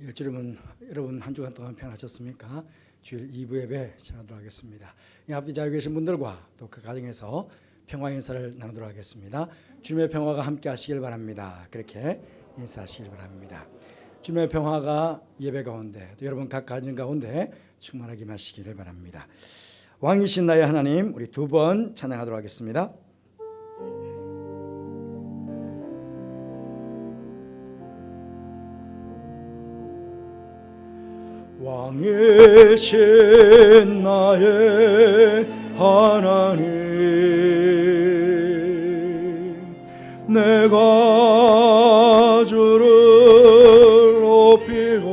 여러분 한 주간 동안 편하셨습니까? 주일 2부 예배 시작하도록 하겠습니다. 앞뒤 자유 계신 분들과 또 그 가정에서 평화 인사를 나누도록 하겠습니다. 주님의 평화가 함께 하시길 바랍니다. 그렇게 인사하시길 바랍니다. 주님의 평화가 예배 가운데 또 여러분 각 가정 가운데 충만하게 임하시기를 바랍니다. 왕이신 나의 하나님, 우리 두 번 찬양하도록 하겠습니다. 왕이신 나의 하나님, 내가 주를 높이고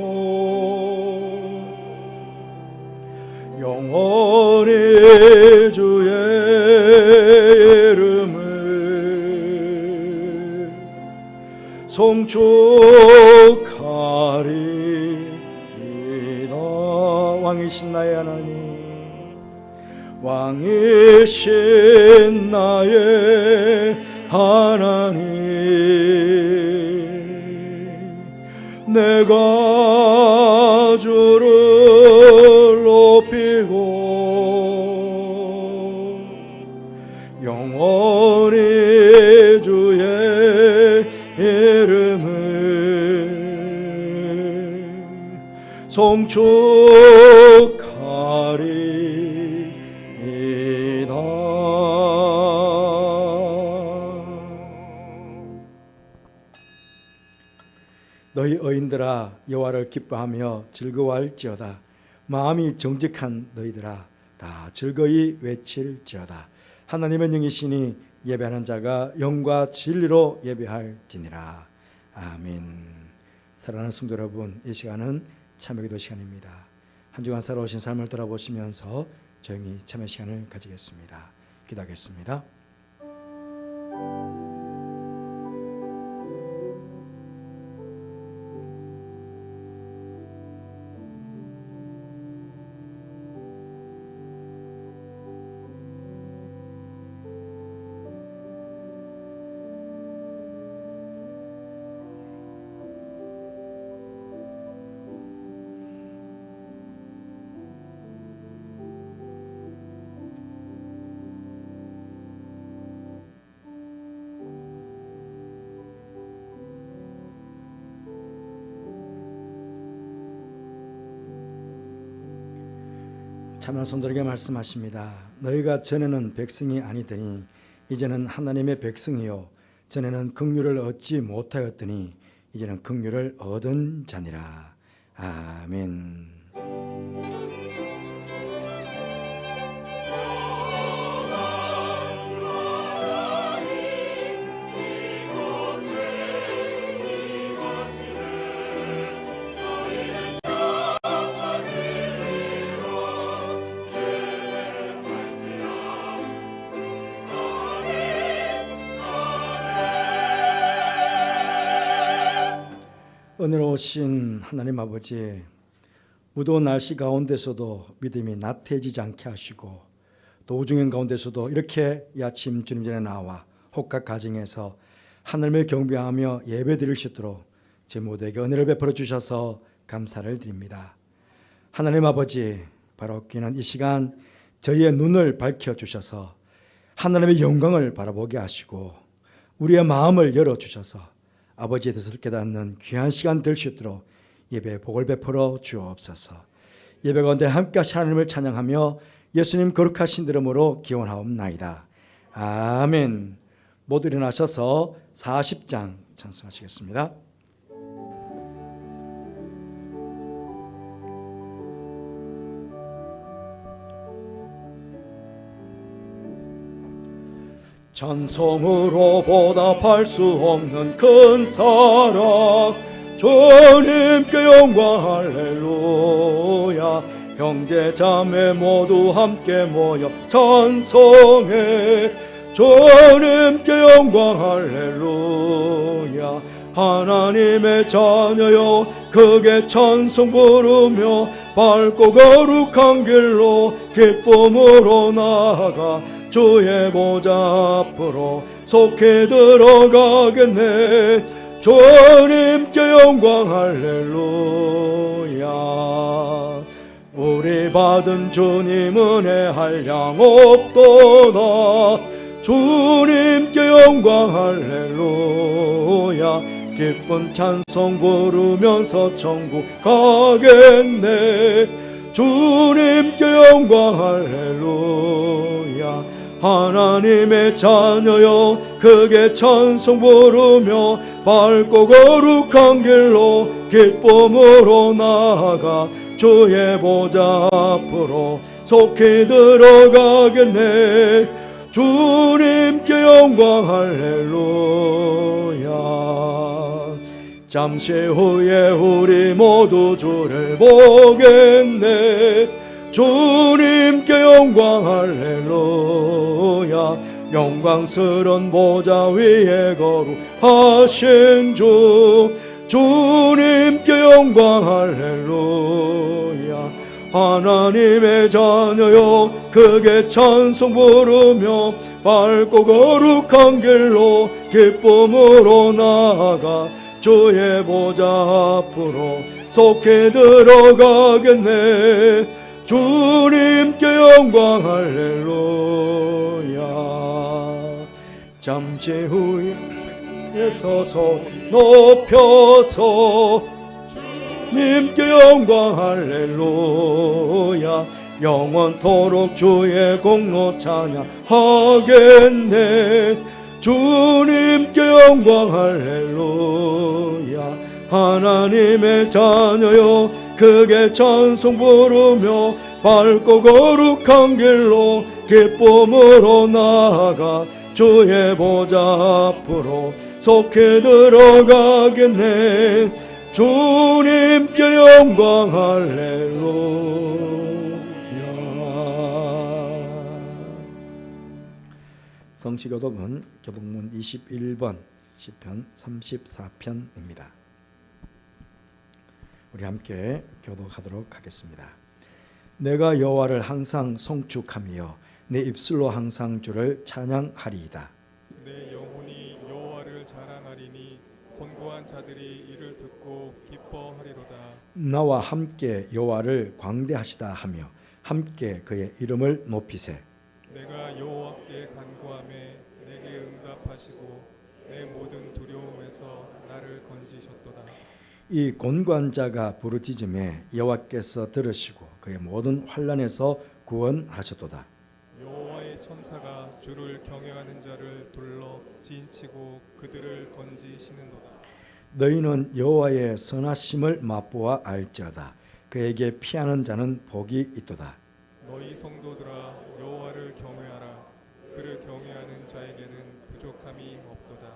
영원히 주의 이름을 송축하리. 왕이신 나의 하나님, 왕이신 나의 하나님, 내가 주를 높이고 영원히 주의 이름을 송축하리이다. 너희 의인들아 여호와를 기뻐하며 즐거워할지어다. 마음이 정직한 너희들아 다 즐거이 외칠지어다. 하나님은 영이시니 예배하는 자가 영과 진리로 예배할지니라. 아멘. 사랑하는 성도 여러분, 이 시간은 참여기도 시간입니다. 한 주간 살아오신 삶을 돌아보시면서 조용히 참여 시간을 가지겠습니다. 기도하겠습니다. 참여한 성도에게 말씀하십니다. 너희가 전에는 백성이 아니더니 이제는 하나님의 백성이요 전에는 긍휼을 얻지 못하였더니 이제는 긍휼을 얻은 자니라. 아멘. 은혜로우신 하나님 아버지, 무더운 날씨 가운데서도 믿음이 나태해지지 않게 하시고 또 우중현 가운데서도 이렇게 이 아침 주님 전에 나와 혹각 가정에서 하나님을 경배하며 예배 드릴 수 있도록 제 모두에게 은혜를 베풀어 주셔서 감사를 드립니다. 하나님 아버지, 바로 귀는 이 시간 저희의 눈을 밝혀주셔서 하나님의 영광을 바라보게 하시고 우리의 마음을 열어주셔서 아버지의 뜻을 깨닫는 귀한 시간 될 수 있도록 예배의 복을 베풀어 주옵소서. 예배 가운데 함께 하신 하나님을 찬양하며 예수님 거룩하신 이름으로 기원하옵나이다. 아멘. 모두 일어나셔서 40장 찬송하시겠습니다. 찬송으로 보답할 수 없는 큰 사랑, 주님께 영광 할렐루야. 형제 자매 모두 함께 모여 찬송해. 주님께 영광 할렐루야. 하나님의 자녀여 크게 찬송 부르며 밝고 거룩한 길로 기쁨으로 나아가 주의 보좌 앞으로 속히 들어가겠네. 주님께 영광 할렐루야. 우리 받은 주님 은혜 한량 없도다. 주님께 영광 할렐루야. 기쁜 찬송 부르면서 천국 가겠네. 주님께 영광 할렐루야. 하나님의 자녀여 크게 찬송 부르며 밝고 거룩한 길로 기쁨으로 나아가 주의 보좌 앞으로 속히 들어가겠네. 주님께 영광 할렐루야. 잠시 후에 우리 모두 주를 보겠네. 주님께 영광 할렐루야. 영광스런 보좌 위에 거룩하신 주, 주님께 영광 할렐루야. 하나님의 자녀여 크게 찬송 부르며 밝고 거룩한 길로 기쁨으로 나아가 주의 보좌 앞으로 속히 들어가겠네. 주님께 영광 할렐루야. 잠시 후에 서서 높여서 주님께 영광 할렐루야. 영원토록 주의 공로 찬양하겠네. 주님께 영광 할렐루야. 하나님의 자녀여 크게 찬송 부르며 밝고 거룩한 길로 기쁨으로 나아가 주의 보좌 앞으로 속히 들어가겠네. 주님께 영광 할렐루야. 성시교독은 교독문 21번 시편 34편입니다. 우리 함께 교독하도록 하겠습니다. 내가 여호와를 항상 송축하며 내 입술로 항상 주를 찬양하리이다. 내 영혼이 여호와를 자랑하리니 곤고한 자들이 이를 듣고 기뻐하리로다. 나와 함께 여호와를 광대하시다 하며 함께 그의 이름을 높이세. 내가 여호와께 간구하매 내게 응답하시고 내 모든 두려움에서 나를 건지셨도다. 이 곤고한 자가 부르짖음에 여호와께서 들으시고 그의 모든 환난에서 구원하셨도다. 여호와의 천사가 주를 경외하는 자를 둘러 진치고 그들을 건지시는도다. 너희는 여호와의 선하심을 맛보아 알지어다. 그에게 피하는 자는 복이 있도다. 너희 성도들아 여호와를 경외하라. 그를 경외하는 자에게는 부족함이 없도다.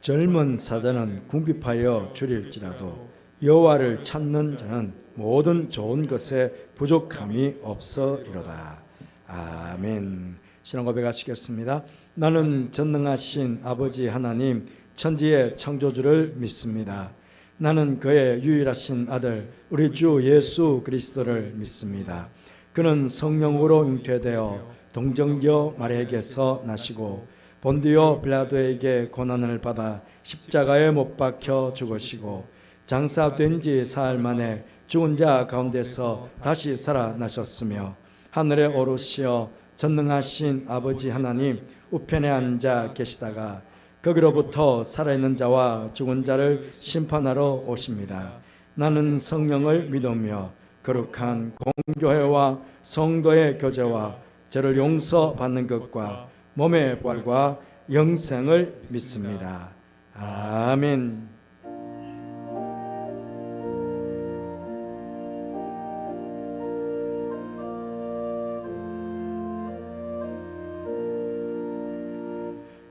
젊은 사자는 궁핍하여 줄일지라도 여호와를 찾는 자는 모든 좋은 것에 부족함이 없으리로다. 아멘. 신앙 고백하시겠습니다. 나는 전능하신 아버지 하나님 천지의 창조주를 믿습니다. 나는 그의 유일하신 아들 우리 주 예수 그리스도를 믿습니다. 그는 성령으로 잉태되어 동정녀 마리아에게서 나시고 본디오 빌라도에게 고난을 받아 십자가에 못 박혀 죽으시고 장사된 지 사흘 만에 죽은 자 가운데서 다시 살아나셨으며 하늘에 오르시어 전능하신 아버지 하나님 우편에 앉아 계시다가 거기로부터 살아있는 자와 죽은 자를 심판하러 오십니다. 나는 성령을 믿으며 거룩한 공교회와 성도의 교제와 죄를 용서받는 것과 몸의 부활과 영생을 믿습니다. 아멘.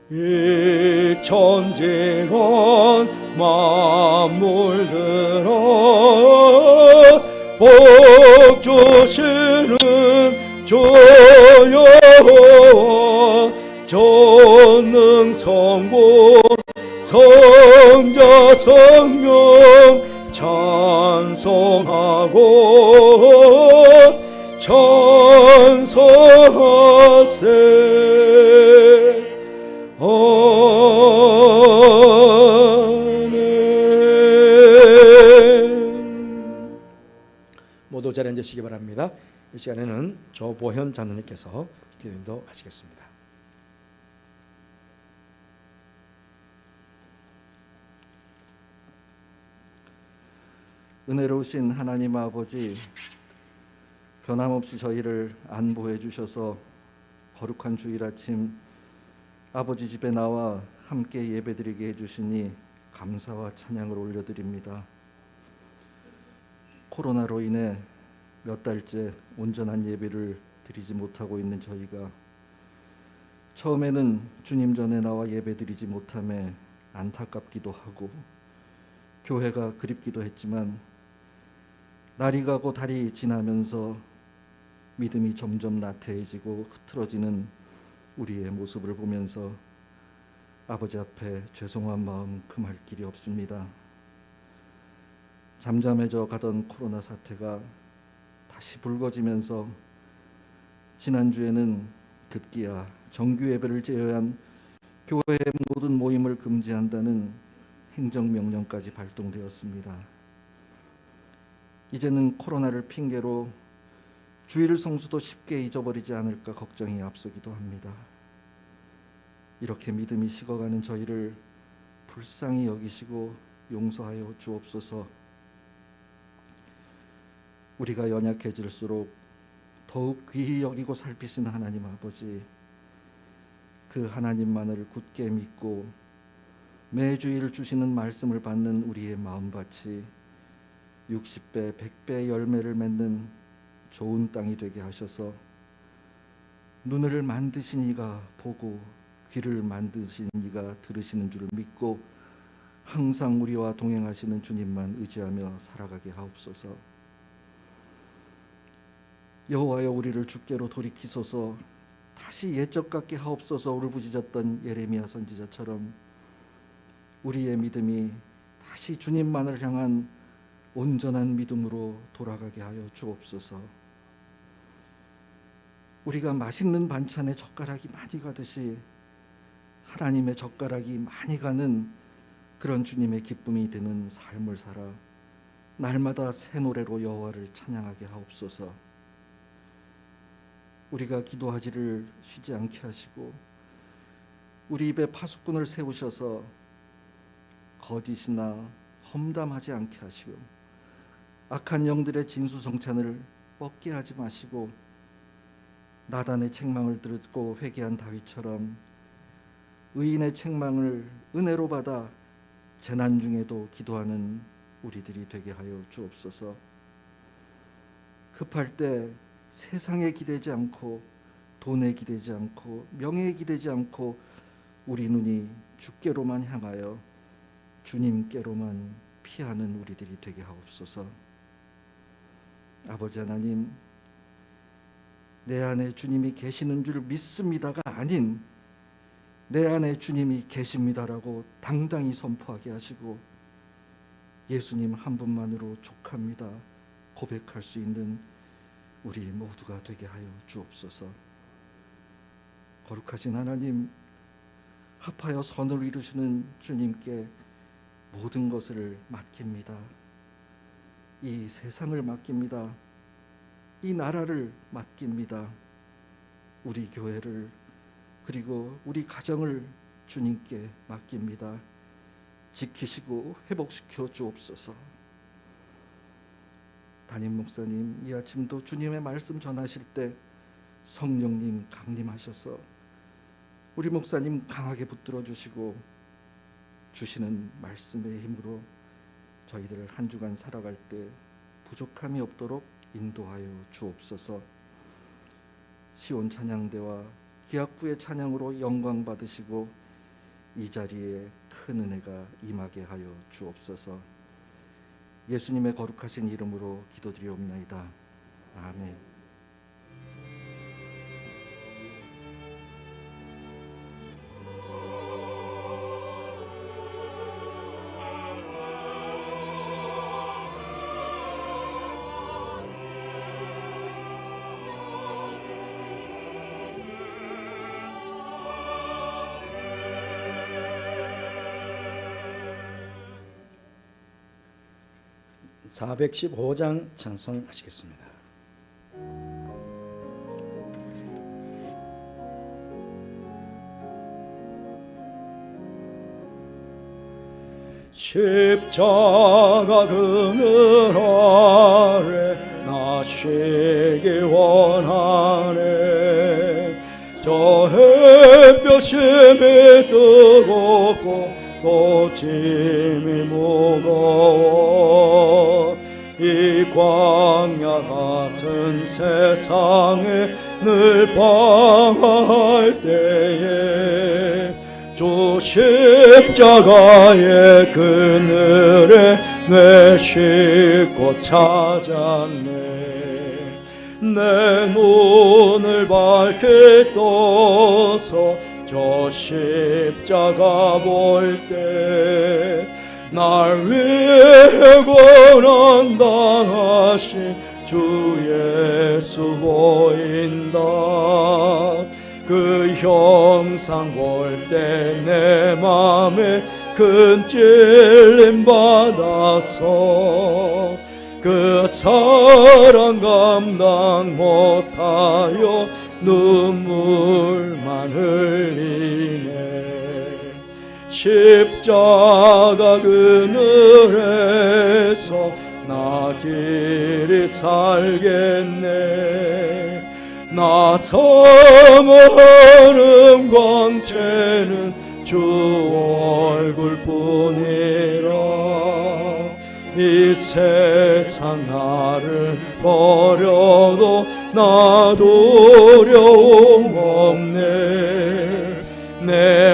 이 천지원 만물들아 복 주시는 주 여호와 전능성부 성자 성령 찬송하고 찬송하세. 아멘. 기도 자리에 앉으시기 바랍니다. 이 시간에는 조보현 장로님께서 기도 인도하시겠습니다. 은혜로우신 하나님 아버지, 변함없이 저희를 안보해 주셔서 거룩한 주일 아침 아버지 집에 나와 함께 예배드리게 해주시니 감사와 찬양을 올려드립니다. 코로나로 인해 몇 달째 온전한 예배를 드리지 못하고 있는 저희가 처음에는 주님 전에 나와 예배드리지 못함에 안타깝기도 하고 교회가 그립기도 했지만 날이 가고 달이 지나면서 믿음이 점점 나태해지고 흐트러지는 우리의 모습을 보면서 아버지 앞에 죄송한 마음 금할 길이 없습니다. 잠잠해져 가던 코로나 사태가 다시 불거지면서 지난주에는 급기야 정규 예배를 제외한 교회의 모든 모임을 금지한다는 행정명령까지 발동되었습니다. 이제는 코로나를 핑계로 주일 성수도 쉽게 잊어버리지 않을까 걱정이 앞서기도 합니다. 이렇게 믿음이 식어가는 저희를 불쌍히 여기시고 용서하여 주옵소서. 우리가 연약해질수록 더욱 귀히 여기고 살피시는 하나님 아버지, 그 하나님만을 굳게 믿고 매주일 주시는 말씀을 받는 우리의 마음밭이 60배, 100배 열매를 맺는 좋은 땅이 되게 하셔서 눈을 만드신 이가 보고 귀를 만드신 이가 들으시는 줄 믿고 항상 우리와 동행하시는 주님만 의지하며 살아가게 하옵소서. 여호와여, 우리를 주께로 돌이키소서. 다시 옛적 같게 하옵소서. 울부짖었던 예레미야 선지자처럼 우리의 믿음이 다시 주님만을 향한 온전한 믿음으로 돌아가게 하여 주옵소서. 우리가 맛있는 반찬에 젓가락이 많이 가듯이 하나님의 젓가락이 많이 가는 그런 주님의 기쁨이 되는 삶을 살아 날마다 새 노래로 여호와를 찬양하게 하옵소서. 우리가 기도하지를 쉬지 않게 하시고 우리 입에 파수꾼을 세우셔서 거짓이나 험담하지 않게 하시고 악한 영들의 진수성찬을 먹게 하지 마시고 나단의 책망을 듣고 회개한 다윗처럼 의인의 책망을 은혜로 받아 재난 중에도 기도하는 우리들이 되게 하여 주옵소서. 급할 때 세상에 기대지 않고 돈에 기대지 않고 명예에 기대지 않고 우리 눈이 주께로만 향하여 주님께로만 피하는 우리들이 되게 하옵소서. 아버지 하나님, 내 안에 주님이 계시는 줄 믿습니다가 아닌 내 안에 주님이 계십니다라고 당당히 선포하게 하시고 예수님 한 분만으로 족합니다 고백할 수 있는 우리 모두가 되게 하여 주옵소서. 거룩하신 하나님, 합하여 선을 이루시는 주님께 모든 것을 맡깁니다. 이 세상을 맡깁니다. 이 나라를 맡깁니다. 우리 교회를 그리고 우리 가정을 주님께 맡깁니다. 지키시고 회복시켜 주옵소서. 담임 목사님, 이 아침도 주님의 말씀 전하실 때 성령님 강림하셔서 우리 목사님 강하게 붙들어 주시고 주시는 말씀의 힘으로 저희들 한 주간 살아갈 때 부족함이 없도록 인도하여 주옵소서. 시온 찬양대와 기악부의 찬양으로 영광 받으시고 이 자리에 큰 은혜가 임하게 하여 주옵소서. 예수님의 거룩하신 이름으로 기도드리옵나이다. 아멘. 415장 찬송하시겠습니다. 십자가 그늘 아래 나 쉬기 원하네. 저 햇볕이 뜨겁고 꽃짐이 무거워 이 광야 같은 세상에 늘 방황할 때에 주 십자가의 그늘에 내 쉴 곳 찾았네. 내 눈을 밝게 떠서 저 십자가 볼 때 날 위해 고난당하신 주 예수 보인다. 그 형상 볼 때 내 맘에 큰 찔림 받아서 그 사랑 감당 못하여 눈물만 흘리네. 십자가 그늘에서 나 길이 살겠네. 나 성하는 광채는 주 얼굴뿐이라. 이 세상 나를 버려도 나 두려움 없네. 내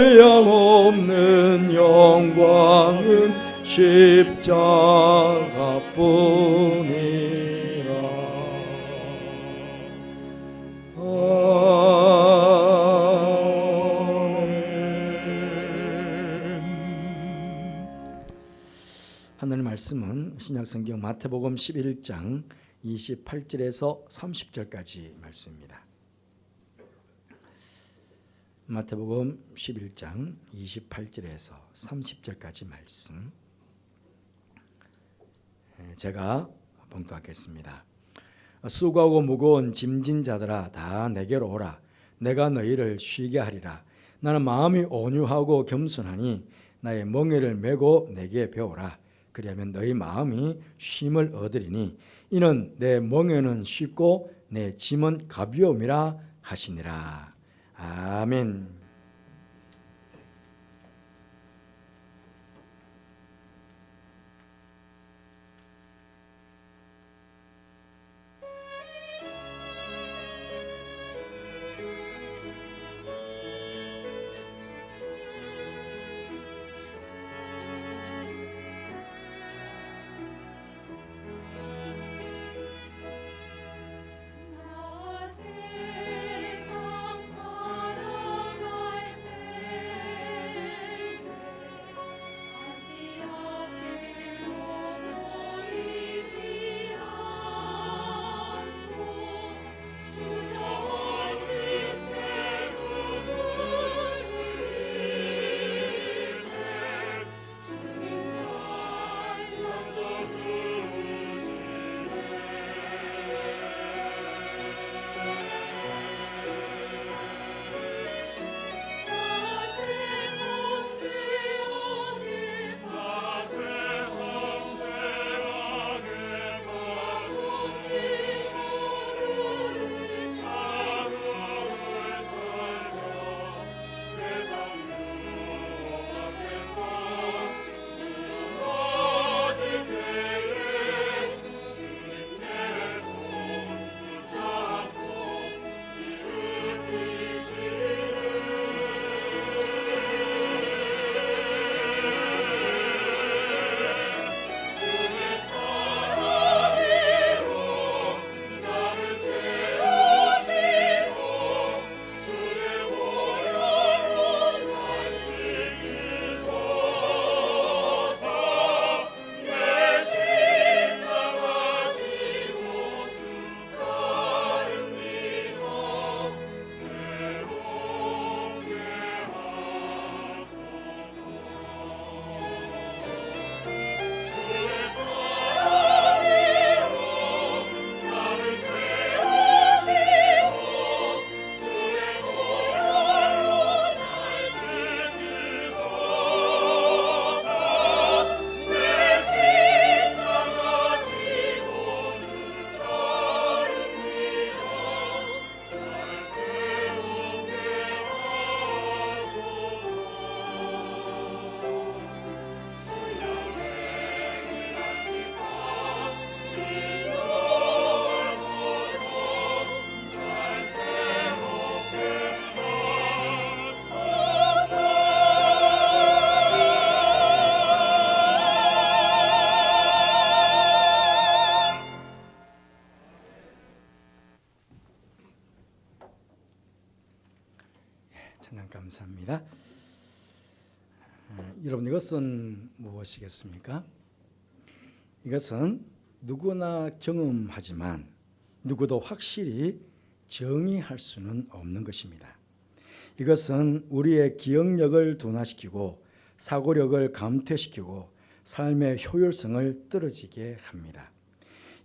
한량없는 영광은 십자가뿐이라. 하나님 말씀은 신약성경 마태복음 11장 28절에서 30절까지 말씀입니다. 마태복음 11장 28절에서 30절까지 말씀 제가 봉독하겠습니다. 수고하고 무거운 짐진 자들아 다 내게로 오라. 내가 너희를 쉬게 하리라. 나는 마음이 온유하고 겸손하니 나의 멍에를 메고 내게 배우라. 그리하면 너희 마음이 쉼을 얻으리니 이는 내 멍에는 쉽고 내 짐은 가벼움이라 하시니라. 아멘. 나 세상 살아가 감사합니다. 여러분, 이것은 무엇이겠습니까? 이것은 누구나 경험하지만 누구도 확실히 정의할 수는 없는 것입니다. 이것은 우리의 기억력을 둔화시키고 사고력을 감퇴시키고 삶의 효율성을 떨어지게 합니다.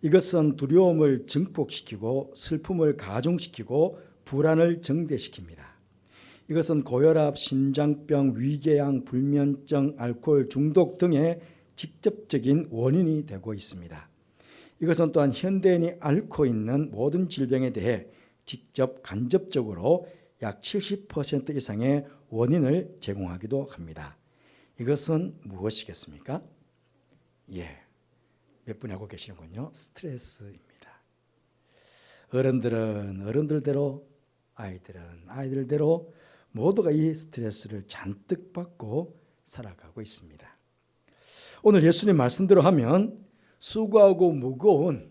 이것은 두려움을 증폭시키고 슬픔을 가중시키고 불안을 증대시킵니다. 이것은 고혈압, 신장병, 위궤양, 불면증, 알코올 중독 등의 직접적인 원인이 되고 있습니다. 이것은 또한 현대인이 앓고 있는 모든 질병에 대해 직접 간접적으로 약 70% 이상의 원인을 제공하기도 합니다. 이것은 무엇이겠습니까? 몇 분이 알고 계시는군요. 스트레스입니다. 어른들은 어른들대로, 아이들은 아이들대로 모두가 이 스트레스를 잔뜩 받고 살아가고 있습니다. 오늘 예수님 말씀대로 하면 수고하고 무거운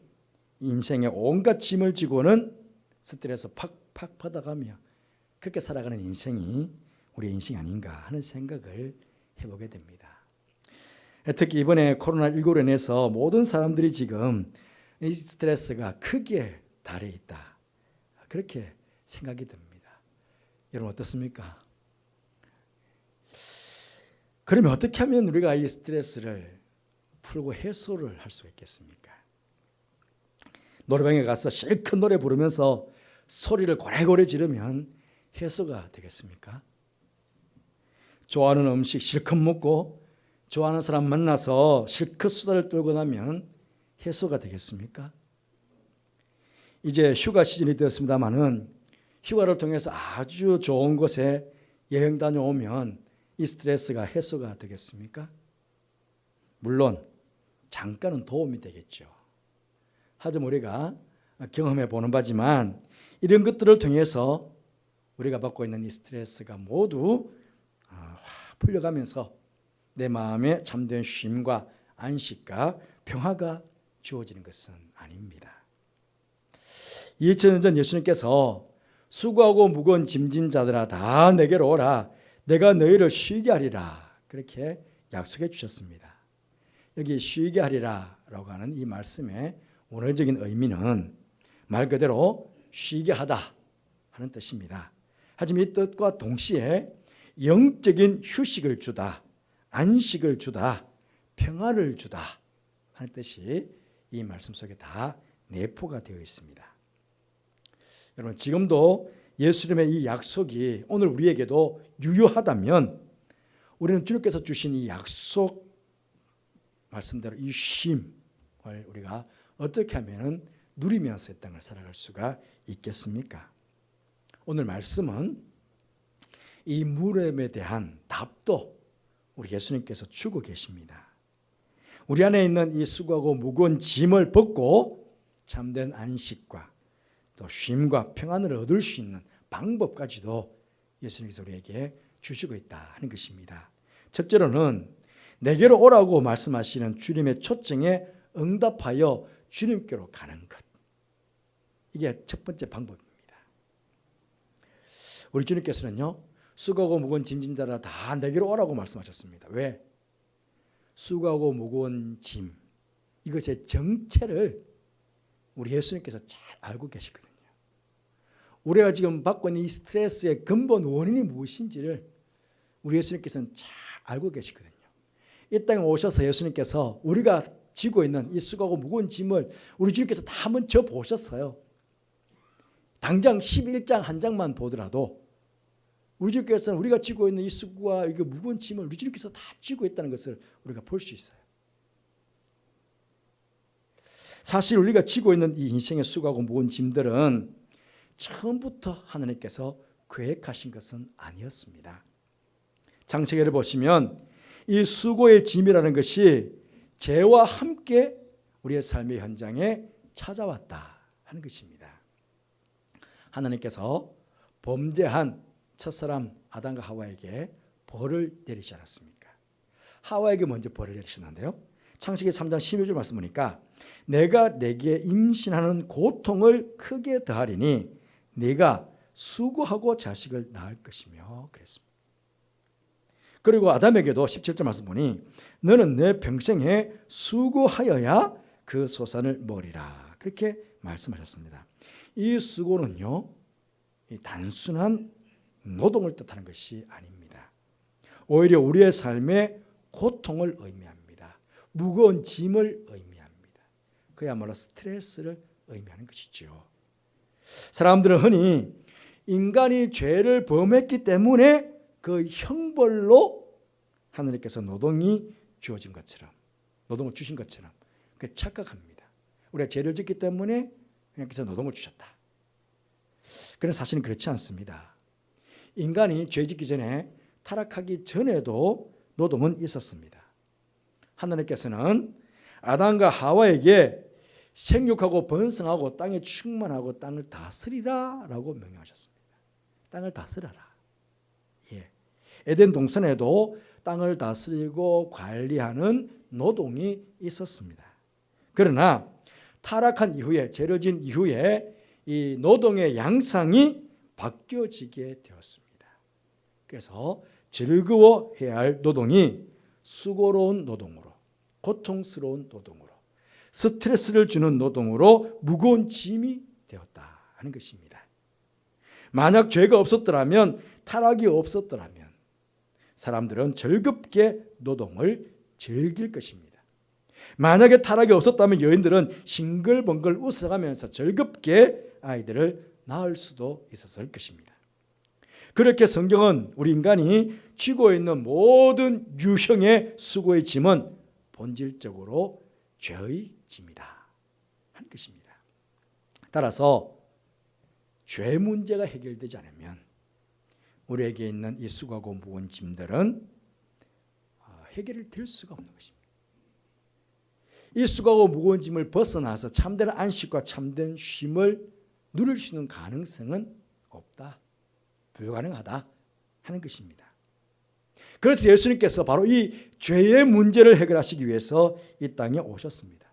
인생의 온갖 짐을 지고는 스트레스 팍팍 받아가며 그렇게 살아가는 인생이 우리의 인생이 아닌가 하는 생각을 해보게 됩니다. 특히 이번에 코로나19로 인해서 모든 사람들이 지금 이 스트레스가 크게 달해 있다, 그렇게 생각이 듭니다. 여러분 어떻습니까? 그러면 어떻게 하면 우리가 이 스트레스를 풀고 해소를 할 수 있겠습니까? 노래방에 가서 실컷 노래 부르면서 소리를 고래고래 지르면 해소가 되겠습니까? 좋아하는 음식 실컷 먹고 좋아하는 사람 만나서 실컷 수다를 떨고 나면 해소가 되겠습니까? 이제 휴가 시즌이 되었습니다마는 휴가를 통해서 아주 좋은 곳에 여행 다녀오면 이 스트레스가 해소가 되겠습니까? 물론 잠깐은 도움이 되겠죠. 하지만 우리가 경험해 보는 바지만 이런 것들을 통해서 우리가 받고 있는 이 스트레스가 모두 풀려가면서 내 마음에 참된 쉼과 안식과 평화가 주어지는 것은 아닙니다. 2000년 전 예수님께서 수고하고 무거운 짐진 자들아 다 내게로 오라, 내가 너희를 쉬게 하리라, 그렇게 약속해 주셨습니다. 여기 쉬게 하리라라고 하는 이 말씀의 원어적인 의미는 말 그대로 쉬게 하다 하는 뜻입니다. 하지만 이 뜻과 동시에 영적인 휴식을 주다, 안식을 주다, 평화를 주다 하는 뜻이 이 말씀 속에 다 내포가 되어 있습니다. 여러분, 지금도 예수님의 이 약속이 오늘 우리에게도 유효하다면 우리는 주님께서 주신 이 약속 말씀대로 이 쉼을 우리가 어떻게 하면 누리면서 이 땅을 살아갈 수가 있겠습니까? 오늘 말씀은 이 물음에 대한 답도 우리 예수님께서 주고 계십니다. 우리 안에 있는 이 수고하고 무거운 짐을 벗고 참된 안식과 또 쉼과 평안을 얻을 수 있는 방법까지도 예수님께서 우리에게 주시고 있다 하는 것입니다. 첫째로는 내게로 오라고 말씀하시는 주님의 초청에 응답하여 주님께로 가는 것. 이게 첫 번째 방법입니다. 우리 주님께서는요, 수고하고 무거운 짐진 자라 다 내게로 오라고 말씀하셨습니다. 왜? 수고하고 무거운 짐, 이것의 정체를 우리 예수님께서 잘 알고 계시거든요. 우리가 지금 받고 있는 이 스트레스의 근본 원인이 무엇인지를 우리 예수님께서는 잘 알고 계시거든요. 이 땅에 오셔서 예수님께서 우리가 지고 있는 이 수고하고 무거운 짐을 우리 주님께서 다 한번 져보셨어요. 당장 11장 한 장만 보더라도 우리 주님께서는 우리가 지고 있는 이 수고와 이 무거운 짐을 우리 주님께서 다 지고 있다는 것을 우리가 볼 수 있어요. 사실 우리가 지고 있는 이 인생의 수고하고 무거운 짐들은 처음부터 하나님께서 계획하신 것은 아니었습니다. 창세기를 보시면 이 수고의 짐이라는 것이 죄와 함께 우리의 삶의 현장에 찾아왔다 하는 것입니다. 하나님께서 범죄한 첫사람 아담과 하와에게 벌을 내리지 않았습니까? 하와에게 먼저 벌을 내리셨는데요. 창세기 3장 16절 말씀 보니까 내가 내게 임신하는 고통을 크게 더하리니 네가 수고하고 자식을 낳을 것이며 그랬습니다. 그리고 아담에게도 17절 말씀 보니 너는 내 평생에 수고하여야 그 소산을 먹으리라 그렇게 말씀하셨습니다. 이 수고는요, 이 단순한 노동을 뜻하는 것이 아닙니다. 오히려 우리의 삶에 고통을 의미합니다. 무거운 짐을 의미합니다. 그야말로 스트레스를 의미하는 것이죠. 사람들은 흔히 인간이 죄를 범했기 때문에 그 형벌로 하나님께서 노동이 주어진 것처럼, 노동을 주신 것처럼 그 착각합니다. 우리가 죄를 짓기 때문에 하나님께서 노동을 주셨다. 그런데 사실은 그렇지 않습니다. 인간이 죄 짓기 전에, 타락하기 전에도 노동은 있었습니다. 하나님께서는 아담과 하와에게 생육하고 번성하고 땅에 충만하고 땅을 다스리라 라고 명령하셨습니다. 땅을 다스려라. 에덴 동산에도 땅을 다스리고 관리하는 노동이 있었습니다. 그러나 타락한 이후에, 죄를 지은 이후에 이 노동의 양상이 바뀌어지게 되었습니다. 그래서 즐거워해야 할 노동이 수고로운 노동으로, 고통스러운 노동으로, 스트레스를 주는 노동으로 무거운 짐이 되었다 하는 것입니다. 만약 죄가 없었더라면, 타락이 없었더라면 사람들은 즐겁게 노동을 즐길 것입니다. 만약에 타락이 없었다면 여인들은 싱글벙글 웃어가면서 즐겁게 아이들을 낳을 수도 있었을 것입니다. 그렇게 성경은 우리 인간이 쥐고 있는 모든 유형의 수고의 짐은 본질적으로 죄의 짐이다 하는 것입니다. 따라서 죄 문제가 해결되지 않으면 우리에게 있는 이 수고하고 무거운 짐들은 해결이 될 수가 없는 것입니다. 이 수고하고 무거운 짐을 벗어나서 참된 안식과 참된 쉼을 누릴 수 있는 가능성은 없다, 불가능하다 하는 것입니다. 그래서 예수님께서 바로 이 죄의 문제를 해결하시기 위해서 이 땅에 오셨습니다.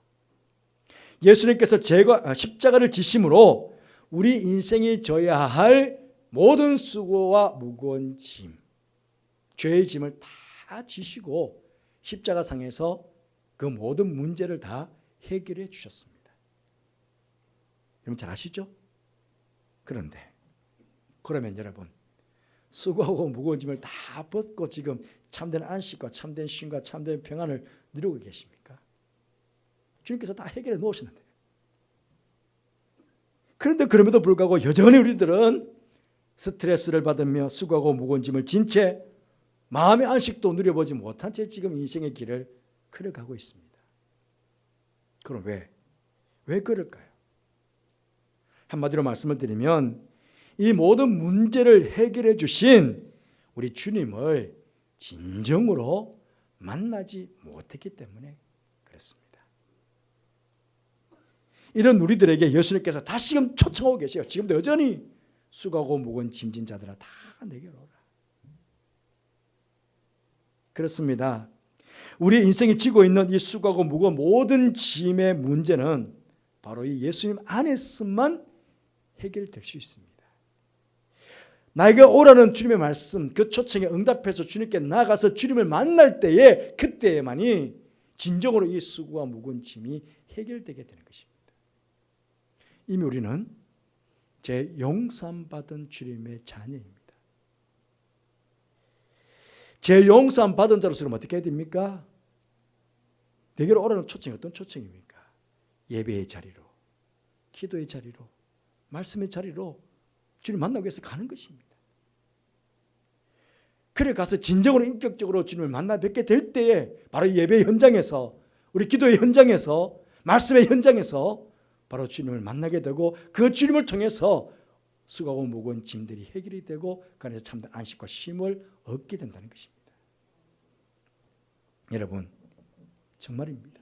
예수님께서 십자가를 지심으로 우리 인생이 져야 할 모든 수고와 무거운 짐, 죄의 짐을 다 지시고 십자가상에서 그 모든 문제를 다 해결해 주셨습니다. 여러분 잘 아시죠? 그러면 여러분 수고하고 무거운 짐을 다 벗고 지금 참된 안식과 참된 쉼과 참된 평안을 누리고 계십니까? 주님께서 다 해결해 놓으셨는데, 그런데 그럼에도 불구하고 여전히 우리들은 스트레스를 받으며 수고하고 무거운 짐을 진 채 마음의 안식도 누려보지 못한 채 지금 인생의 길을 걸어가고 있습니다. 그럼 왜 그럴까요? 한마디로 말씀을 드리면 이 모든 문제를 해결해 주신 우리 주님을 진정으로 만나지 못했기 때문에 그렇습니다. 이런 우리들에게 예수님께서 다시금 초청하고 계세요. 지금도 여전히 수고하고 무거운 짐진 자들아 다 내게로 오라. 그렇습니다. 우리 인생이 지고 있는 이 수고하고 무거운 모든 짐의 문제는 바로 이 예수님 안에서만 해결될 수 있습니다. 나에게 오라는 주님의 말씀, 그 초청에 응답해서 주님께 나아가서 주님을 만날 때에, 그때에만이 진정으로 이 수고와 무거운 짐이 해결되게 되는 것입니다. 이미 우리는 제 용서받은 주님의 자녀입니다. 제 용서받은 자로서는 어떻게 해야 됩니까? 내게로 오라는 초청이 어떤 초청입니까? 예배의 자리로, 기도의 자리로, 말씀의 자리로 주님 만나기 위해서 가는 것입니다. 그래 가서 진정으로 인격적으로 주님을 만나 뵙게 될 때에 바로 예배의 현장에서, 우리 기도의 현장에서, 말씀의 현장에서 바로 주님을 만나게 되고 그 주님을 통해서 수고하고 무거운 짐들이 해결이 되고 그 안에서 참된 안식과 쉼을 얻게 된다는 것입니다. 여러분 정말입니다.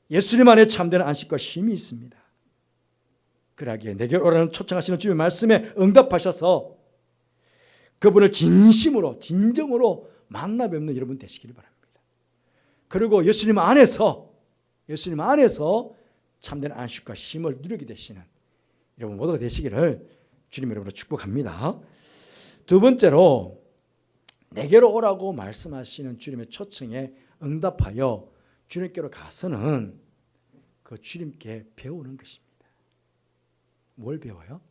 예수님 안에 참된 안식과 쉼이 있습니다. 그러기에 내게 오라는 초청하시는 주님의 말씀에 응답하셔서 그분을 진심으로 진정으로 만나 뵙는 여러분 되시기를 바랍니다. 그리고 예수님 안에서 참된 안식과 쉼을 누리게 되시는 여러분 모두가 되시기를 주님 이름으로 축복합니다. 두 번째로 내게로 오라고 말씀하시는 주님의 초청에 응답하여 주님께로 가서는 그 주님께 배우는 것입니다. 뭘 배워요?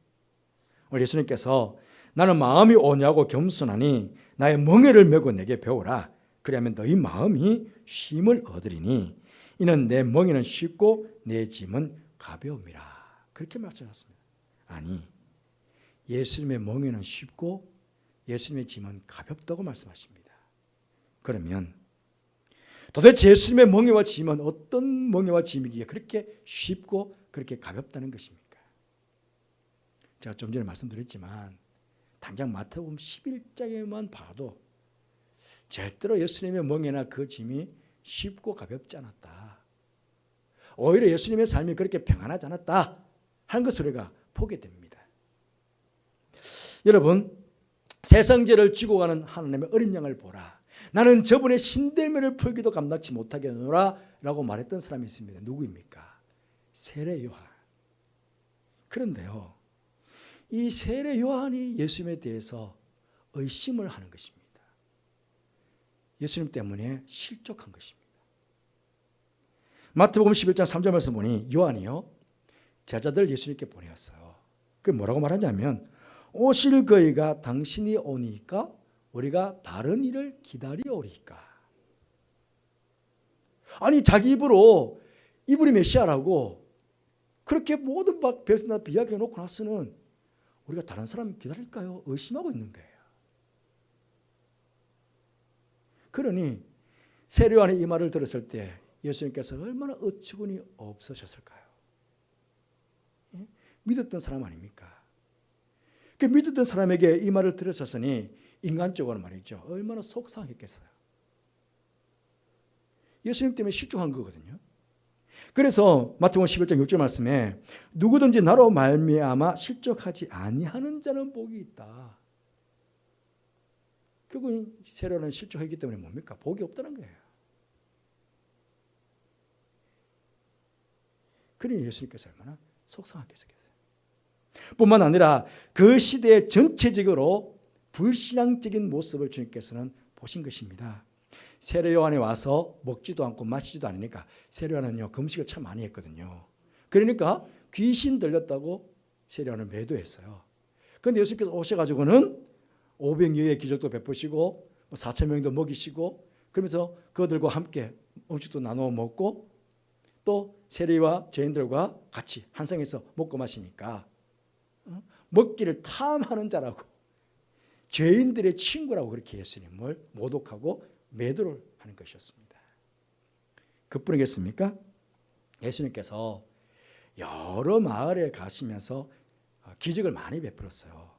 오늘 예수님께서 나는 마음이 오냐고 겸손하니 나의 멍에를 메고 내게 배우라. 그리하면 너희 마음이 쉼을 얻으리니 이는 내 멍에는 쉽고 내 짐은 가벼움이라. 그렇게 말씀하셨습니다. 아니, 예수님의 멍에는 쉽고 예수님의 짐은 가볍다고 말씀하십니다. 그러면 도대체 예수님의 멍에와 짐은 어떤 멍에와 짐이기에 그렇게 쉽고 그렇게 가볍다는 것입니까? 제가 좀 전에 말씀드렸지만 당장 마태복음 11장에만 봐도 절대로 예수님의 멍에나 그 짐이 쉽고 가볍지 않았다. 오히려 예수님의 삶이 그렇게 평안하지 않았다 하는 것을 우리가 보게 됩니다. 여러분, 세상죄를 지고 가는 하나님의 어린 양을 보라. 나는 저분의 신대면을 풀기도 감당치 못하겠노라 라고 말했던 사람이 있습니다. 누구입니까? 세례 요한. 그런데요, 이 세례 요한이 예수님에 대해서 의심을 하는 것입니다. 예수님 때문에 실족한 것입니다. 마태복음 11장 3절 말씀 보니 요한이요 제자들 예수님께 보내었어요. 그 뭐라고 말하냐면 오실 그이가 당신이 오니까 우리가 다른 일을 기다리오리까. 아니 자기 입으로 이분이 메시아라고 그렇게 모든 백성들 이야기해 놓고 나서는 우리가 다른 사람 기다릴까요? 의심하고 있는 거예요. 그러니 세례 요한의 이 말을 들었을 때 예수님께서 얼마나 어처구니 없으셨을까요? 예? 믿었던 사람 아닙니까? 그 믿었던 사람에게 이 말을 들으셨으니 인간적으로 말이죠. 얼마나 속상했겠어요. 예수님 때문에 실족한 거거든요. 그래서 마태복음 11장 6절 말씀에 누구든지 나로 말미암아 실족하지 아니하는 자는 복이 있다. 결국 세례요한은 실족했기 때문에 뭡니까? 복이 없다는 거예요. 그러니 예수님께서 얼마나 속상하겠어요. 뿐만 아니라 그 시대의 전체적으로 불신앙적인 모습을 주님께서는 보신 것입니다. 세례 요한에 와서 먹지도 않고 마시지도 않으니까 세례 요한은요 금식을 참 많이 했거든요. 그러니까 귀신 들렸다고 세례 요한을 매도했어요. 그런데 예수님께서 오셔가지고는 500여의 기적도 베푸시고 4,000명도 먹이시고 그러면서 그들과 함께 음식도 나누어 먹고 또 세리와 죄인들과 같이 한 상에서 먹고 마시니까 먹기를 탐하는 자라고 죄인들의 친구라고 그렇게 예수님을 모독하고 매도를 하는 것이었습니다. 그뿐이겠습니까? 예수님께서 여러 마을에 가시면서 기적을 많이 베풀었어요.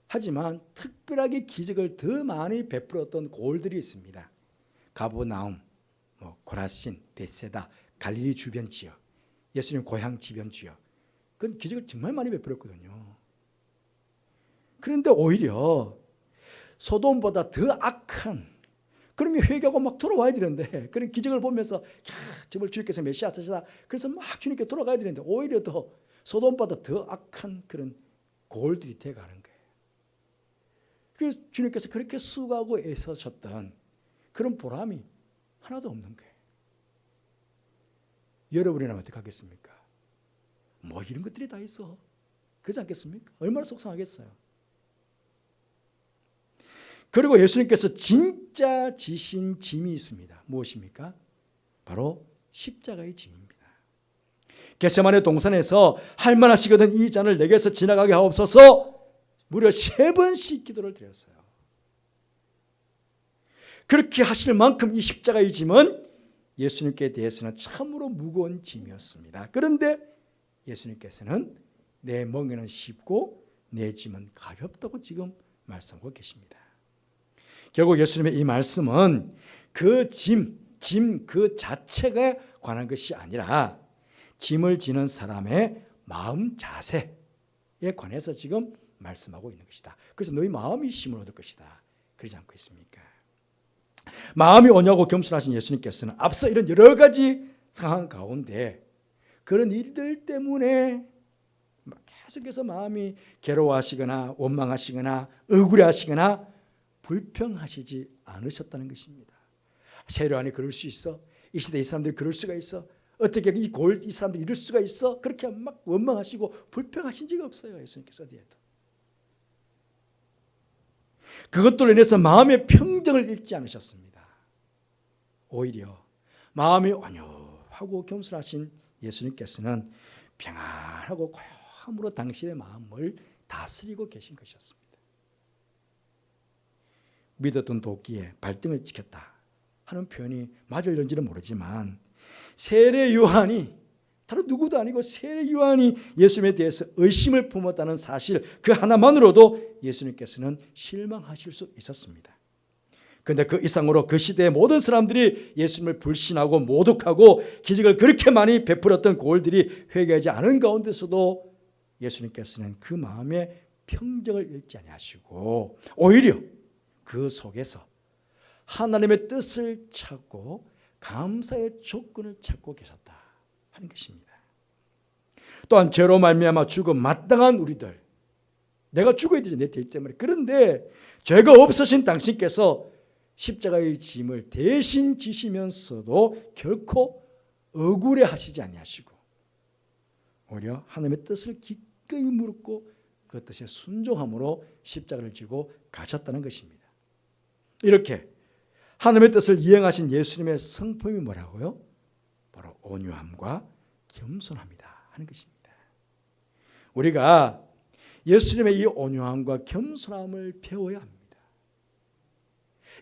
하지만 특별하게 기적을 더 많이 베풀었던 고을들이 있습니다. 가버나움, 고라신, 벳세다, 갈릴리 주변 지역, 예수님 고향 주변 지역, 그건 기적을 정말 많이 베풀었거든요. 그런데 오히려 소돔보다 더 악한, 그러면 회개하고 막 돌아와야 되는데 그런 기적을 보면서 정말 주님께서 메시아시다 그래서 막 주님께 돌아가야 되는데 오히려 더 소돔보다 더 악한 그런 고을들이 돼가는 거예요. 그래서 주님께서 그렇게 수고하고 애쓰셨던 그런 보람이 하나도 없는 거예요. 여러분이라면 어떻게 하겠습니까? 뭐 이런 것들이 다 있어. 그렇지 않겠습니까? 얼마나 속상하겠어요. 그리고 예수님께서 진짜 지신 짐이 있습니다. 무엇입니까? 바로 십자가의 짐입니다. 겟세마네 동산에서 할 만하시거든 이 잔을 내게서 지나가게 하옵소서 무려 3번씩 기도를 드렸어요. 그렇게 하실 만큼 이 십자가의 짐은 예수님께 대해서는 참으로 무거운 짐이었습니다. 그런데 예수님께서는 내 멍에는 쉽고 내 짐은 가볍다고 지금 말씀하고 계십니다. 결국 예수님의 이 말씀은 그 짐 그 자체가 관한 것이 아니라 짐을 지는 사람의 마음 자세에 관해서 지금 말씀하고 있는 것이다. 그래서 너희 마음이 쉼을 얻을 것이다. 그러지 않고 있습니까? 마음이 오냐고 겸손하신 예수님께서는 앞서 이런 여러 가지 상황 가운데 그런 일들 때문에 계속해서 마음이 괴로워하시거나 원망하시거나 억울해하시거나 불평하시지 않으셨다는 것입니다. 세례 안에 그럴 수 있어? 이 시대 이 사람들이 그럴 수가 있어? 어떻게 이 사람들이 이럴 수가 있어? 그렇게 막 원망하시고 불평하신 적이 없어요. 예수님께서 어디에도. 그것들로 인해서 마음의 평정을 잃지 않으셨습니다. 오히려 마음이 온유하고 겸손하신 예수님께서는 평안하고 고요함으로 당신의 마음을 다스리고 계신 것이었습니다. 믿었던 도끼에 발등을 찍혔다 하는 표현이 맞을런지는 모르지만 세례 요한이 다른 누구도 아니고 세례 요한이 예수님에 대해서 의심을 품었다는 사실 그 하나만으로도 예수님께서는 실망하실 수 있었습니다. 그런데 그 이상으로 그 시대의 모든 사람들이 예수님을 불신하고 모독하고 기적을 그렇게 많이 베풀었던 고을들이 회개하지 않은 가운데서도 예수님께서는 그 마음의 평정을 잃지 아니하시고 오히려 그 속에서 하나님의 뜻을 찾고 감사의 조건을 찾고 계셨다 하는 것입니다. 또한 죄로 말미암아 죽음 마땅한 우리들, 내가 죽어야 되지 내 죄 때문에. 그런데 죄가 없으신 당신께서 십자가의 짐을 대신 지시면서도 결코 억울해하시지 아니하시고 오히려 하나님의 뜻을 기꺼이 묻고 그 뜻에 순종함으로 십자가를 지고 가셨다는 것입니다. 이렇게 하나님의 뜻을 이행하신 예수님의 성품이 뭐라고요? 바로 온유함과 겸손함이다 하는 것입니다. 우리가 예수님의 이 온유함과 겸손함을 배워야 합니다.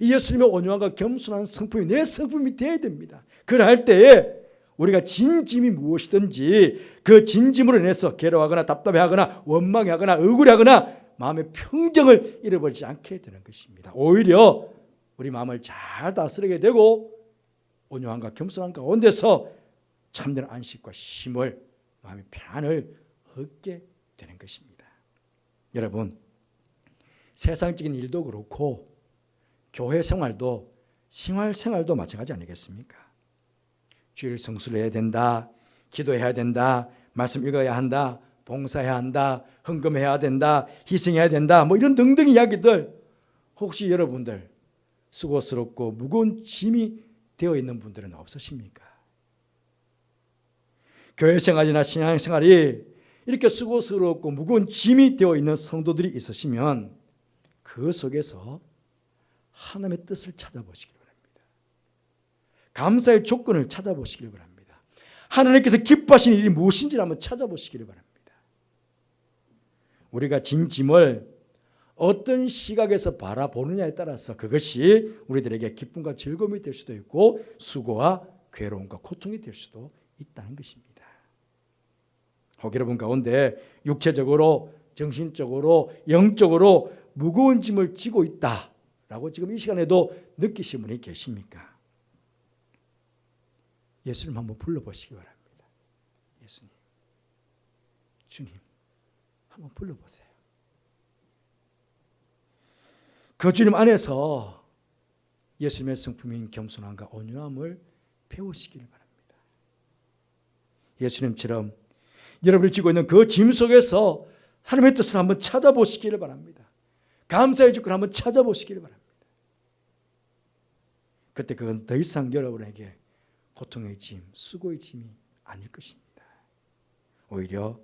이 예수님의 온유함과 겸손한 성품이 내 성품이 되어야 됩니다. 그럴 때에 우리가 진짐이 무엇이든지 그 진짐으로 인해서 괴로워하거나 답답해하거나 원망하거나 억울하거나 마음의 평정을 잃어버리지 않게 되는 것입니다. 오히려 우리 마음을 잘 다스리게 되고 온유함과 겸손한 가운데서 참된 안식과 힘을 마음의 평안을 얻게 되는 것입니다. 여러분, 세상적인 일도 그렇고 교회 생활도 생활도 마찬가지 아니겠습니까? 주일 성수를 해야 된다, 기도해야 된다, 말씀 읽어야 한다, 봉사해야 한다, 헌금해야 된다, 희생해야 된다, 뭐 이런 등등 이야기들 혹시 여러분들 수고스럽고 무거운 짐이 되어 있는 분들은 없으십니까? 교회 생활이나 신앙 생활이 이렇게 수고스럽고 무거운 짐이 되어 있는 성도들이 있으시면 그 속에서 하나님의 뜻을 찾아보시기 바랍니다. 감사의 조건을 찾아보시기 바랍니다. 하나님께서 기뻐하시는 일이 무엇인지 한번 찾아보시기 바랍니다. 우리가 진 짐을 어떤 시각에서 바라보느냐에 따라서 그것이 우리들에게 기쁨과 즐거움이 될 수도 있고 수고와 괴로움과 고통이 될 수도 있다는 것입니다. 혹 여러분 가운데 육체적으로, 정신적으로, 영적으로 무거운 짐을 지고 있다라고 지금 이 시간에도 느끼신 분이 계십니까? 예수님 한번 불러보시기 바랍니다. 예수님, 주님 한번 불러보세요. 그 주님 안에서 예수님의 성품인 겸손함과 온유함을 배우시기를 바랍니다. 예수님처럼 여러분이 지고 있는 그 짐 속에서 하나님의 뜻을 한번 찾아보시기를 바랍니다. 감사의 주권 한번 찾아보시기를 바랍니다. 그때 그건 더 이상 여러분에게 고통의 짐, 수고의 짐이 아닐 것입니다. 오히려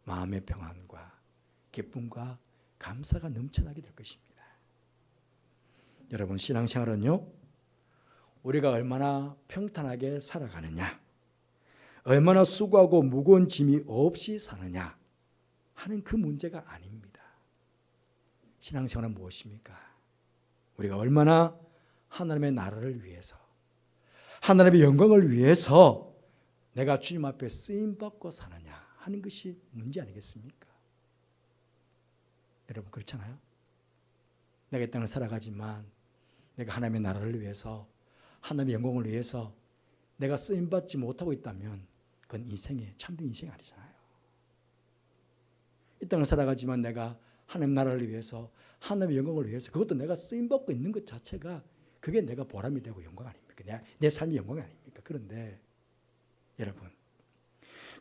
마음의 평안과 기쁨과 감사가 넘쳐나게 될 것입니다. 여러분, 신앙생활은요, 우리가 얼마나 평탄하게 살아가느냐, 얼마나 수고하고 무거운 짐이 없이 사느냐 하는 그 문제가 아닙니다. 신앙생활은 무엇입니까? 우리가 얼마나 하나님의 나라를 위해서, 하나님의 영광을 위해서 내가 주님 앞에 쓰임받고 사느냐 하는 것이 문제 아니겠습니까? 여러분, 그렇잖아요? 내가 이 땅을 살아가지만 내가 하나님의 나라를 위해서, 하나님의 영광을 위해서 내가 쓰임받지 못하고 있다면 그건 인생의 참된 인생이 아니잖아요. 이 땅을 살아가지만 내가 하나님 나라를 위해서, 하나님의 영광을 위해서 그것도 내가 쓰임받고 있는 것 자체가 그게 내가 보람이 되고 영광 아닙니까? 내 삶이 영광이 아닙니까? 그런데 여러분,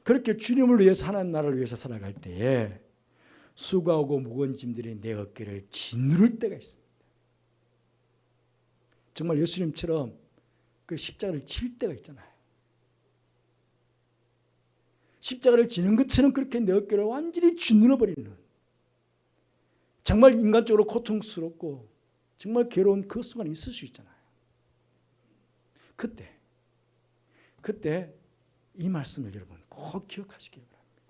그렇게 주님을 위해서 하나님 나라를 위해서 살아갈 때에 수고하고 무거운 짐들이 내 어깨를 짓누를 때가 있습니다. 정말 예수님처럼 그 십자가를 칠 때가 있잖아요. 십자가를 지는 것처럼 그렇게 내 어깨를 완전히 짓눌러버리는, 정말 인간적으로 고통스럽고 정말 괴로운 그 순간이 있을 수 있잖아요. 그때 이 말씀을 여러분 꼭 기억하시기 바랍니다.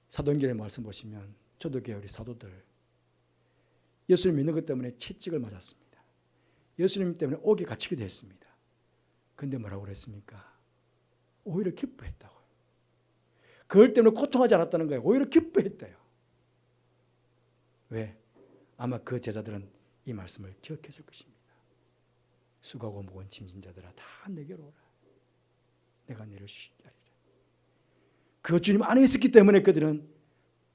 사도행전의 말씀 보시면 초대교회 우리 사도들 예수님 믿는 것 때문에 채찍을 맞았습니다. 예수님 때문에 옥에 갇히기도 했습니다. 근데 뭐라고 그랬습니까? 오히려 기뻐했다고요. 그걸 때문에 고통하지 않았다는 거예요. 오히려 기뻐했대요. 왜? 아마 그 제자들은 이 말씀을 기억했을 것입니다. 수고하고 무거운 짐진 자들아 다 내게로 오라. 내가 너를 쉬게 하리라. 그 주님 안에 있었기 때문에 그들은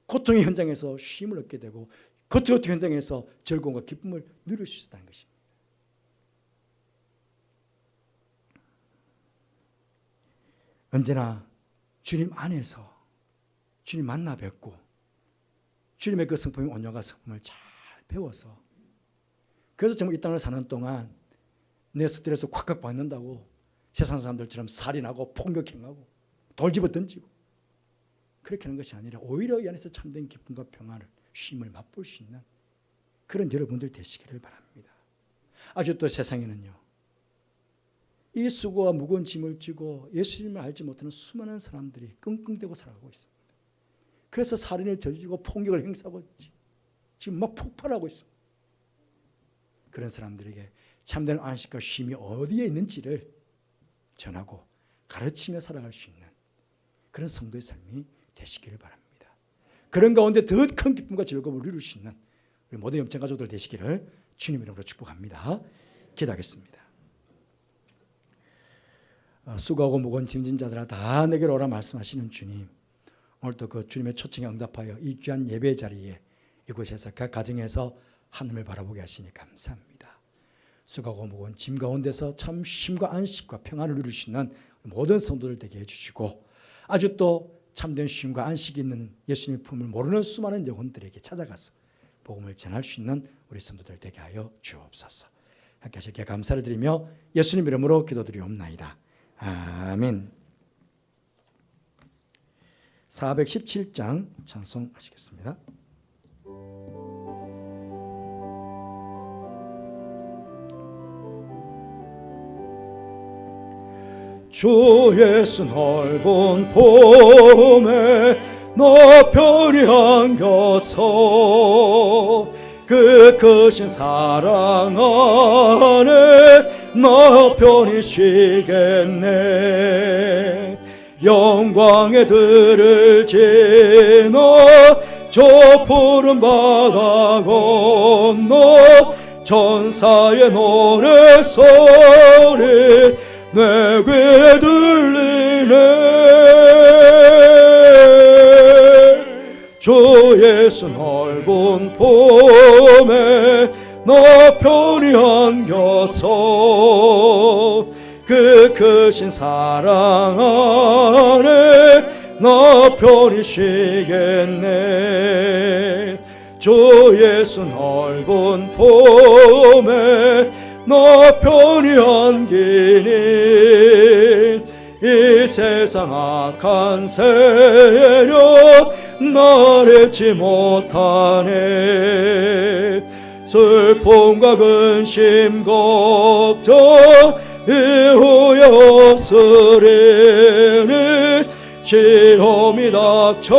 고통의 현장에서 쉼을 얻게 되고 고통의 현장에서 즐거움과 기쁨을 누릴 수 있었다는 것입니다. 언제나 주님 안에서 주님 만나 뵙고 주님의 그 성품의 온유와 성품을 잘 배워서, 그래서 정말 이 땅을 사는 동안 내 스트레스 콱콱 받는다고 세상 사람들처럼 살인하고 폭력행하고 돌 집어 던지고 그렇게 하는 것이 아니라 오히려 이 안에서 참된 기쁨과 평안을 쉼을 맛볼 수 있는 그런 여러분들 되시기를 바랍니다. 아주 또 세상에는요, 이 수고와 무거운 짐을 지고 예수님을 알지 못하는 수많은 사람들이 끙끙대고 살아가고 있습니다. 그래서 살인을 저지르고 폭력을 행사하고 지금 막 폭발하고 있습니다. 그런 사람들에게 참된 안식과 쉼이 어디에 있는지를 전하고 가르치며 살아갈 수 있는 그런 성도의 삶이 되시기를 바랍니다. 그런 가운데 더 큰 기쁨과 즐거움을 누릴 수 있는 우리 모든 영적 가족들 되시기를 주님 이름으로 축복합니다. 기도하겠습니다. 수고하고 무거운 짐진 자들아 다 내게로 오라 말씀하시는 주님, 오늘도 그 주님의 초청에 응답하여 이 귀한 예배 자리에 이곳에서 각 가정에서 하늘을 바라보게 하시니 감사합니다. 수고하고 무거운 짐 가운데서 참 쉼과 안식과 평안을 누릴 수 있는 모든 성도들 되게 해주시고, 아주 또 참된 쉼과 안식이 있는 예수님의 품을 모르는 수많은 영혼들에게 찾아가서 복음을 전할 수 있는 우리 성도들 되게 하여 주옵소서. 함께 하시기에 감사를 드리며 예수님 이름으로 기도드리옵나이다. 아멘. 417장 찬송하시겠습니다. 주 예수 넓은 봄에 너편이 안겨서 그 크신 사랑 안에 너편이 쉬겠네. 영광의 들을 지나 저 푸른 바다 건너 천사의 노래소리 내 귀에 들리네. 주 예수 넓은 봄에 너 편히 안겨서 그 크신 사랑 안에 너 편히 쉬겠네. 주 예수 넓은 봄에 너 편히 안기니 이 세상 악한 세력 날 잊지 못하네. 슬픔과 근심 걱정 이후에 없으리니 시험이 닥쳐와도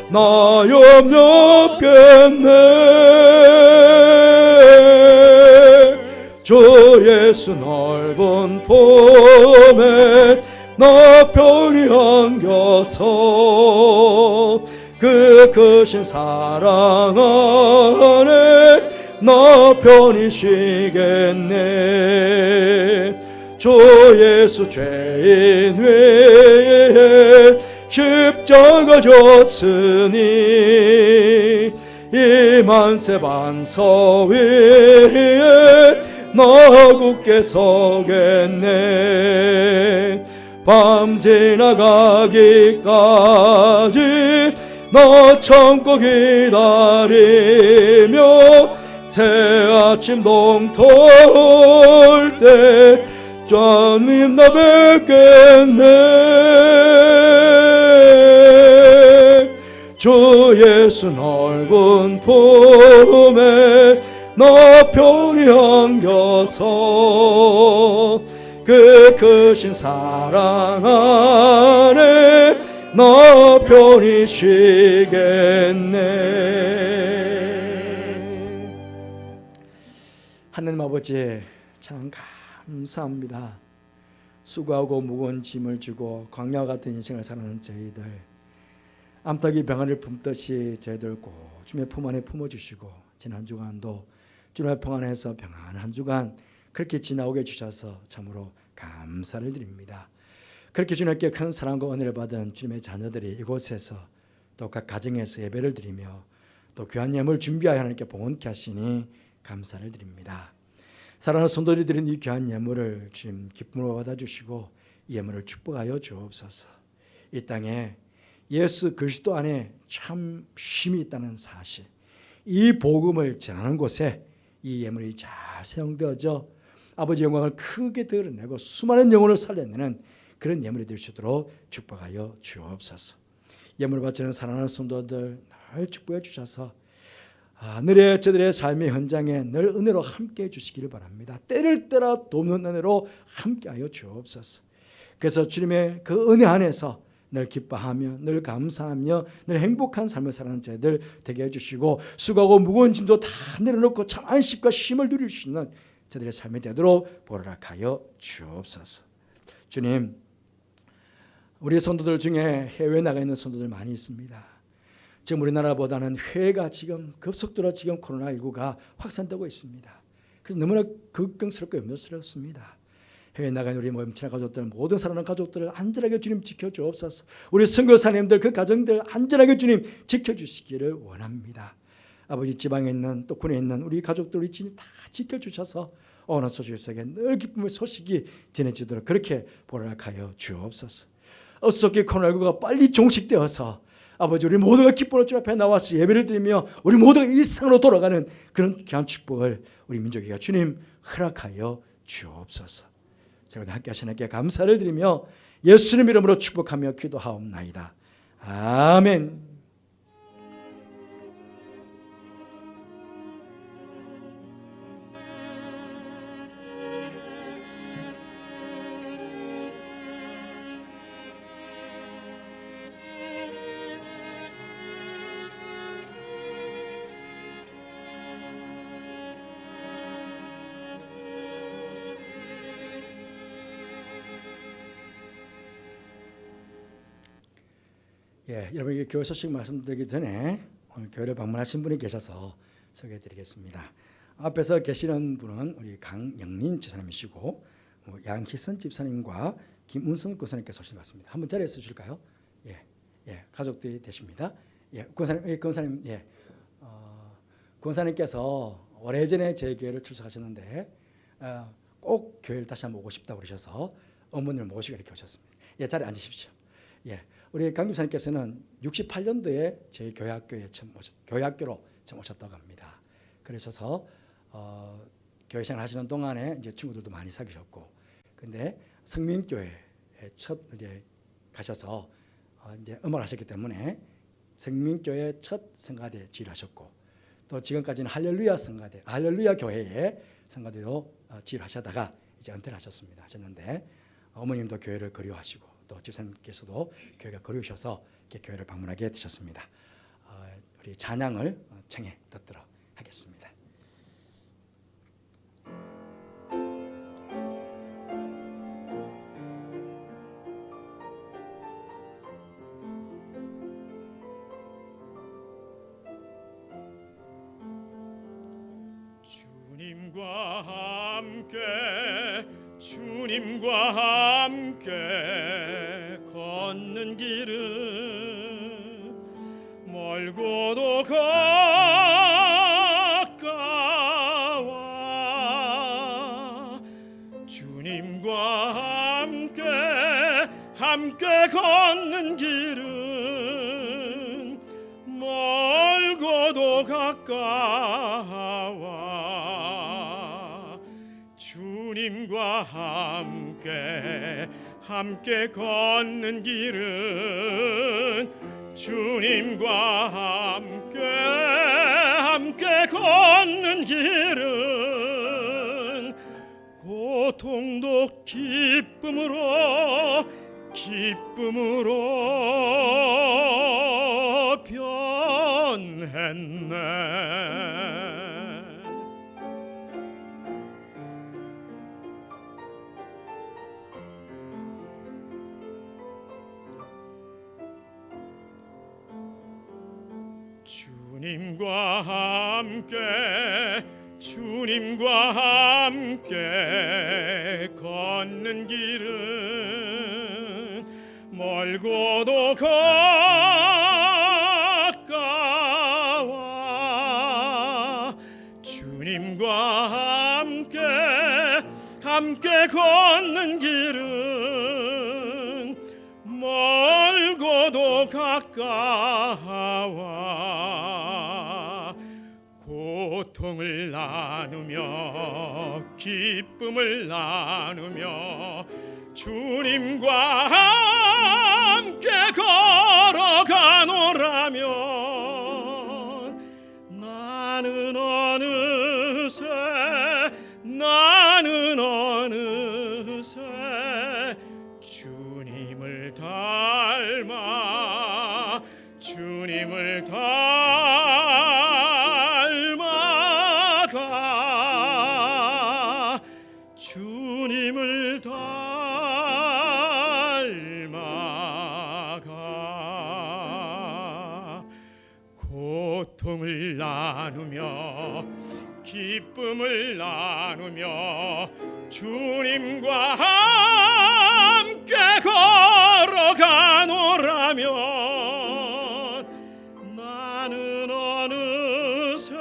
나 염려없겠네. 주 예수 넓은 봄에 나 편히 안겨서 그 크신 사랑 안에 나 편히 쉬겠네. 주 예수 죄인 위에 십자가 졌으니 이 만세 반석 위에 너 굳게 서겠네. 밤 지나가기까지 너 참고 기다리며 새 아침 동토 때 주님 나 뵙겠네. 주 예수 넓은 품에 너 편히 안겨서 그 크신 사랑 안에 너 편히 쉬겠네. 하나님 아버지 참 감사합니다. 수고하고 무거운 짐을 지고 광야 같은 인생을 사는 저희들, 암탉이 병아리를 품듯이 저희들 꼭 주님의 품 안에 품어주시고 지난 주간도 주님의 평 안에서 평안한 한 주간 그렇게 지나오게 해주셔서 참으로 감사를 드립니다. 그렇게 주님께 큰 사랑과 은혜를 받은 주님의 자녀들이 이곳에서 또 각 가정에서 예배를 드리며 또 귀한 예물을 준비하여 하나님께 봉헌케 하시니 감사를 드립니다. 사랑하는 성도들이 드린 이 귀한 예물을 주님 기쁨으로 받아주시고 이 예물을 축복하여 주옵소서. 이 땅에 예수 그리스도 안에 참 쉼이 있다는 사실, 이 복음을 전하는 곳에 이 예물이 잘 사용되어져 아버지 영광을 크게 드러내고 수많은 영혼을 살려내는 그런 예물이 될 수 있도록 축복하여 주옵소서. 예물을 바치는 사랑하는 성도들 늘 축복해 주셔서 늘의 저들의 삶의 현장에 늘 은혜로 함께해 주시기를 바랍니다. 때를 따라 돕는 은혜로 함께하여 주옵소서. 그래서 주님의 그 은혜 안에서 늘 기뻐하며 늘 감사하며 늘 행복한 삶을 사는 저희들 되게 해주시고 수고하고 무거운 짐도 다 내려놓고 참 안식과 쉼을 누릴 수 있는 저들의 삶이 되도록 보호하여 주옵소서. 주님, 우리 성도들 중에 해외에 나가 있는 성도들 많이 있습니다. 지금 우리나라보다는 해외가 지금 급속도로 지금 코로나19가 확산되고 있습니다. 그래서 너무나 걱정스럽고 염려스럽습니다. 해외에 나간 우리 모임친한 가족들, 모든 사랑하는 가족들을 안전하게 주님 지켜주옵소서. 우리 선교사님들 그 가정들 안전하게 주님 지켜주시기를 원합니다. 아버지 지방에 있는 또 군에 있는 우리 가족들 우리 주님 다 지켜주셔서 어느 소식 속에 늘 기쁨의 소식이 전해지도록 그렇게 보호하여 주옵소서. 어수선하게 코로나19가 빨리 종식되어서 아버지 우리 모두가 기쁨으로 주 앞에 나와서 예배를 드리며 우리 모두가 일상으로 돌아가는 그런 귀한 축복을 우리 민족에게 주님 허락하여 주옵소서. 제가 함께 하시는 께 감사를 드리며 예수님 이름으로 축복하며 기도하옵나이다. 아멘. 여러분에게 교회 소식 말씀드리기 전에 오늘 교회를 방문하신 분이 계셔서 소개해드리겠습니다. 앞에서 계시는 분은 우리 강영린 집사님이시고 양희선 집사님과 김운성 권사님께서 오신 것 같습니다. 한번 자리에 서주실까요? 가족들이 되십니다. 권사님, 권사님께서 오래전에 제 교회를 출석하셨는데 꼭 교회를 다시 한번 오고 싶다고 그러셔서 어머니를 모시고 이렇게 오셨습니다. 자리에 앉으십시오. 우리 강 집사님께서는 68년도에 저희 교회학교로 처음 오셨다고 합니다. 그러셔서 교회 생활 하시는 동안에 이제 친구들도 많이 사귀셨고, 근데 성민교회에 첫 이제 가셔서 이제 음악을 하셨기 때문에 성민교회 첫 성가대 지휘하셨고, 또 지금까지는 할렐루야 교회의 성가대로 지휘하시다가 이제 은퇴를 하셨는데 어머님도 교회를 그리워하시고 또 집사님께서도 교회가 그리우셔서 이렇게 교회를 방문하게 되셨습니다. 우리 찬양을 청해 듣도록 하겠습니다. 주님과 함께 걷는 길은 멀고도 가까워 주님과 함께 걷는 길은 멀고도 가까워. 주님과 함께 걷는 길은 주님과 함께 걷는 길은 고통도 기쁨으로 변했네. 주님과 함께 걷는 길은 멀고도 가까워. 주님과 함께 걷는 길은 멀고도 가까워. 고통을 나누며 기쁨을 나누며 주님과 함께 걸어가노라면 나는 어느새 주님을 닮아 주님을 닮아가. 고통을 나누며 기쁨을 나누며 주님과 함께 걸어가노라면 나는 어느새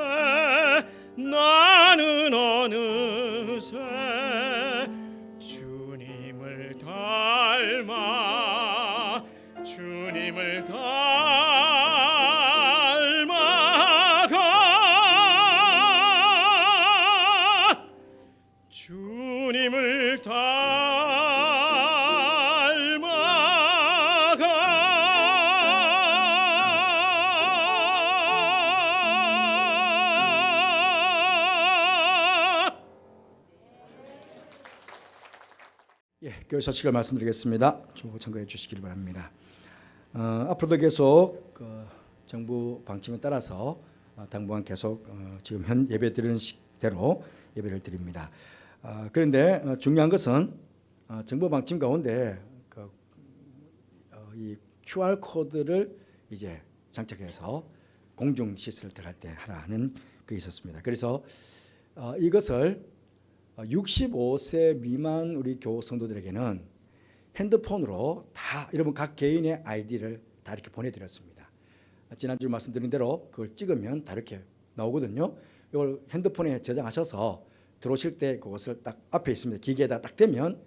주님을 닮아가. 주님을 닮아가. 교회 소식을 말씀드리겠습니다. 좀 참고해 주시길 바랍니다. 앞으로도 계속 정부 방침에 따라서 당분간 계속 지금 현 예배 드리는 식대로 예배를 드립니다. 그런데 중요한 것은 정부 방침 가운데 이 QR 코드를 이제 장착해서 공중 시설 들어갈 때 하라는 게 있었습니다. 그래서 이것을 65세 미만 우리 교우 성도들에게는 핸드폰으로 다 여러분 각 개인의 아이디를 다 이렇게 보내드렸습니다. 지난주 말씀드린 대로 그걸 찍으면 다 이렇게 나오거든요. 이걸 핸드폰에 저장하셔서 들어오실 때 그것을 딱 앞에 있습니다. 기계에다 딱 대면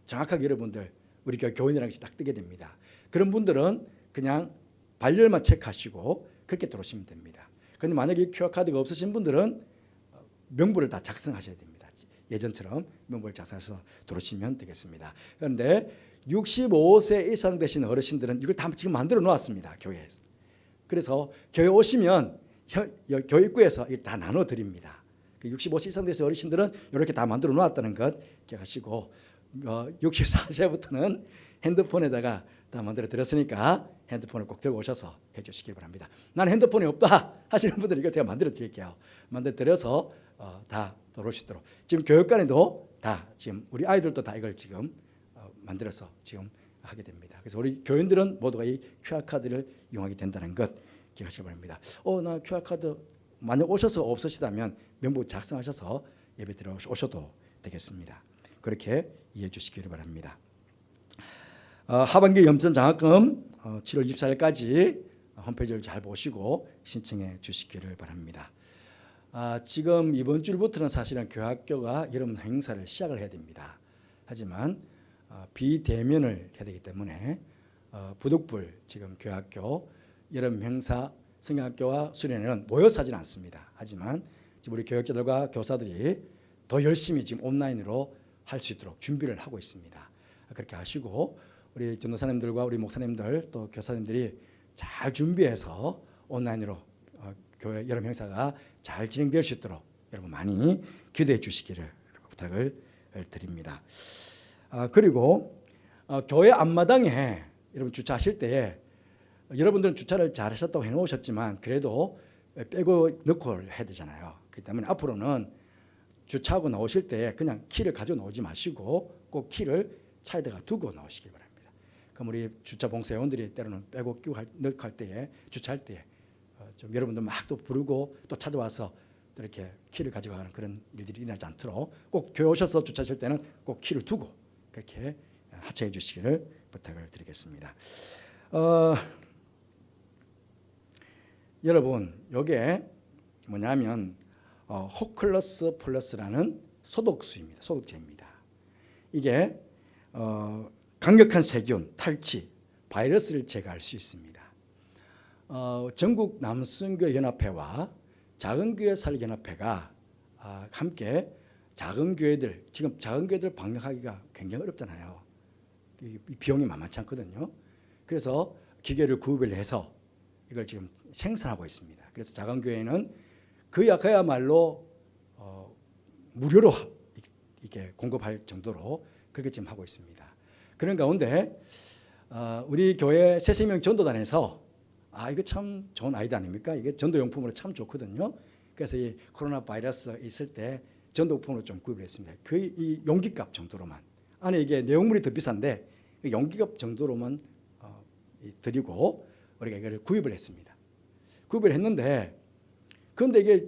정확하게 여러분들 우리 교인이라는 것이 딱 뜨게 됩니다. 그런 분들은 그냥 발열만 체크하시고 그렇게 들어오시면 됩니다. 그런데 만약에 QR카드가 없으신 분들은 명부를 다 작성하셔야 됩니다. 예전처럼 명부를 작성해서 들어오시면 되겠습니다. 그런데 65세 이상 되신 어르신들은 이걸 다 지금 만들어 놓았습니다. 교회에서. 그래서 교회 오시면 교회 입구에서 다 나눠 드립니다. 65세 이상 되신 어르신들은 이렇게 다 만들어 놓았다는 것 기억하시고 64세부터는 핸드폰에다가 다 만들어 드렸으니까 핸드폰을 꼭 들고 오셔서 해주시기 바랍니다. 나는 핸드폰이 없다 하시는 분들은 이걸 제가 만들어 드릴게요. 만들어 드려서 다 들어오시도록. 지금 교육관에도 다 지금 우리 아이들도 다 이걸 지금 만들어서 지금 하게 됩니다. 그래서 우리 교인들은 모두가 이 QR 카드를 이용하게 된다는 것 기억하시기 바랍니다. 나 QR 카드 만약 오셔서 없으시다면 명부 작성하셔서 예배 들어오셔도 되겠습니다. 그렇게 이해해 주시기를 바랍니다. 하반기 염전 장학금 7월 24일까지 홈페이지를 잘 보시고 신청해 주시기를 바랍니다. 지금 이번 주부터는 사실은 교학교가 여러분 행사를 시작을 해야 됩니다. 하지만 비대면을 해야 되기 때문에 부득불 지금 교회학교 여름 행사 성경학교와 수련회는 모여서 하지는 않습니다. 하지만 지금 우리 교육자들과 교사들이 더 열심히 지금 온라인으로 할 수 있도록 준비를 하고 있습니다. 그렇게 하시고 우리 전도사님들과 우리 목사님들 또 교사님들이 잘 준비해서 온라인으로 교회 여름 행사가 잘 진행될 수 있도록 여러분 많이 기도해 주시기를 부탁을 드립니다. 그리고 교회 앞마당에 여러분 주차하실 때에 여러분들은 주차를 잘 하셨다고 해놓으셨지만 그래도 빼고 넣고 해야 되잖아요. 그렇기 때문에 앞으로는 주차하고 나오실 때 그냥 키를 가지고 나오지 마시고 꼭 키를 차에다가 두고 나오시기 바랍니다. 그럼 우리 주차 봉사회원들이 때로는 빼고 끼고 넣고 할 때에 주차할 때 좀 여러분들 막 또 부르고 또 찾아와서 또 이렇게 키를 가져가는 그런 일들이 일어나지 않도록 꼭 교회 오셔서 주차하실 때는 꼭 키를 두고 그렇게 하차해 주시기를 부탁을 드리겠습니다. 여러분 이게 뭐냐면 호클러스 플러스라는 소독수입니다. 소독제입니다. 이게 강력한 세균, 탈취, 바이러스를 제거할 수 있습니다. 전국 남순교 연합회와 작은교회 살리연합회가 함께 작은 교회들, 지금 작은 교회들 방역하기가 굉장히 어렵잖아요. 비용이 만만치 않거든요. 그래서 기계를 구입을 해서 이걸 지금 생산하고 있습니다. 그래서 작은 교회는 그야말로 무료로 이게 공급할 정도로 그렇게 지금 하고 있습니다. 그런 가운데 우리 교회 새생명 전도단에서 이거 참 좋은 아이디어 아닙니까? 이게 전도용품으로 참 좋거든요. 그래서 이 코로나 바이러스 있을 때 전도용품으로 좀 구입을 했습니다. 이 용기값 정도로만. 안에 이게 내용물이 더 비싼데 용기값 정도로만 드리고 우리가 이걸 구입을 했습니다. 구입을 했는데 그런데 이게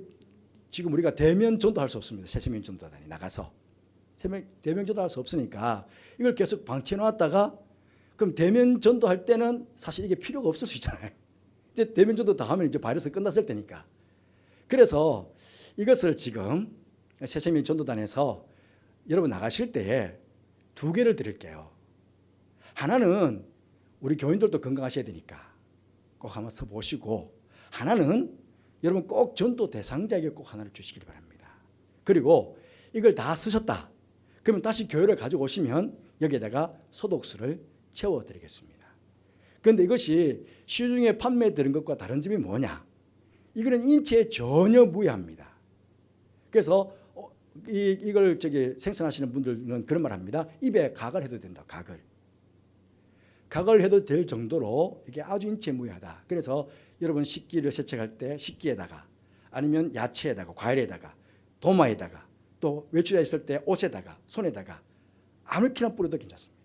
지금 우리가 대면 전도할 수 없습니다. 새생명 전도단이 나가서 대면 전도할 수 없으니까 이걸 계속 방치해 놨다가 그럼 대면 전도할 때는 사실 이게 필요가 없을 수 있잖아요. 이제 대면 전도 다 하면 이제 바이러스 끝났을 때니까. 그래서 이것을 지금 새생명 전도단에서 여러분 나가실 때에 2개를 드릴게요. 하나는 우리 교인들도 건강하셔야 되니까 꼭 한번 써보시고, 하나는 여러분 꼭 전도 대상자에게 꼭 하나를 주시길 바랍니다. 그리고 이걸 다 쓰셨다 그러면 다시 교회를 가지고 오시면 여기에다가 소독수를 채워드리겠습니다. 그런데 이것이 시중에 판매되는 것과 다른 점이 뭐냐? 이거는 인체에 전혀 무해합니다. 그래서 이걸 생산하시는 분들은 그런 말 합니다. 입에 각을 해도 된다. 각을 해도 될 정도로 이게 아주 인체에 무해하다. 그래서 여러분 식기를 세척할 때 식기에다가 아니면 야채에다가 과일에다가 도마에다가 또 외출해 있을 때 옷에다가 손에다가 아무렇게나 뿌려도 괜찮습니다.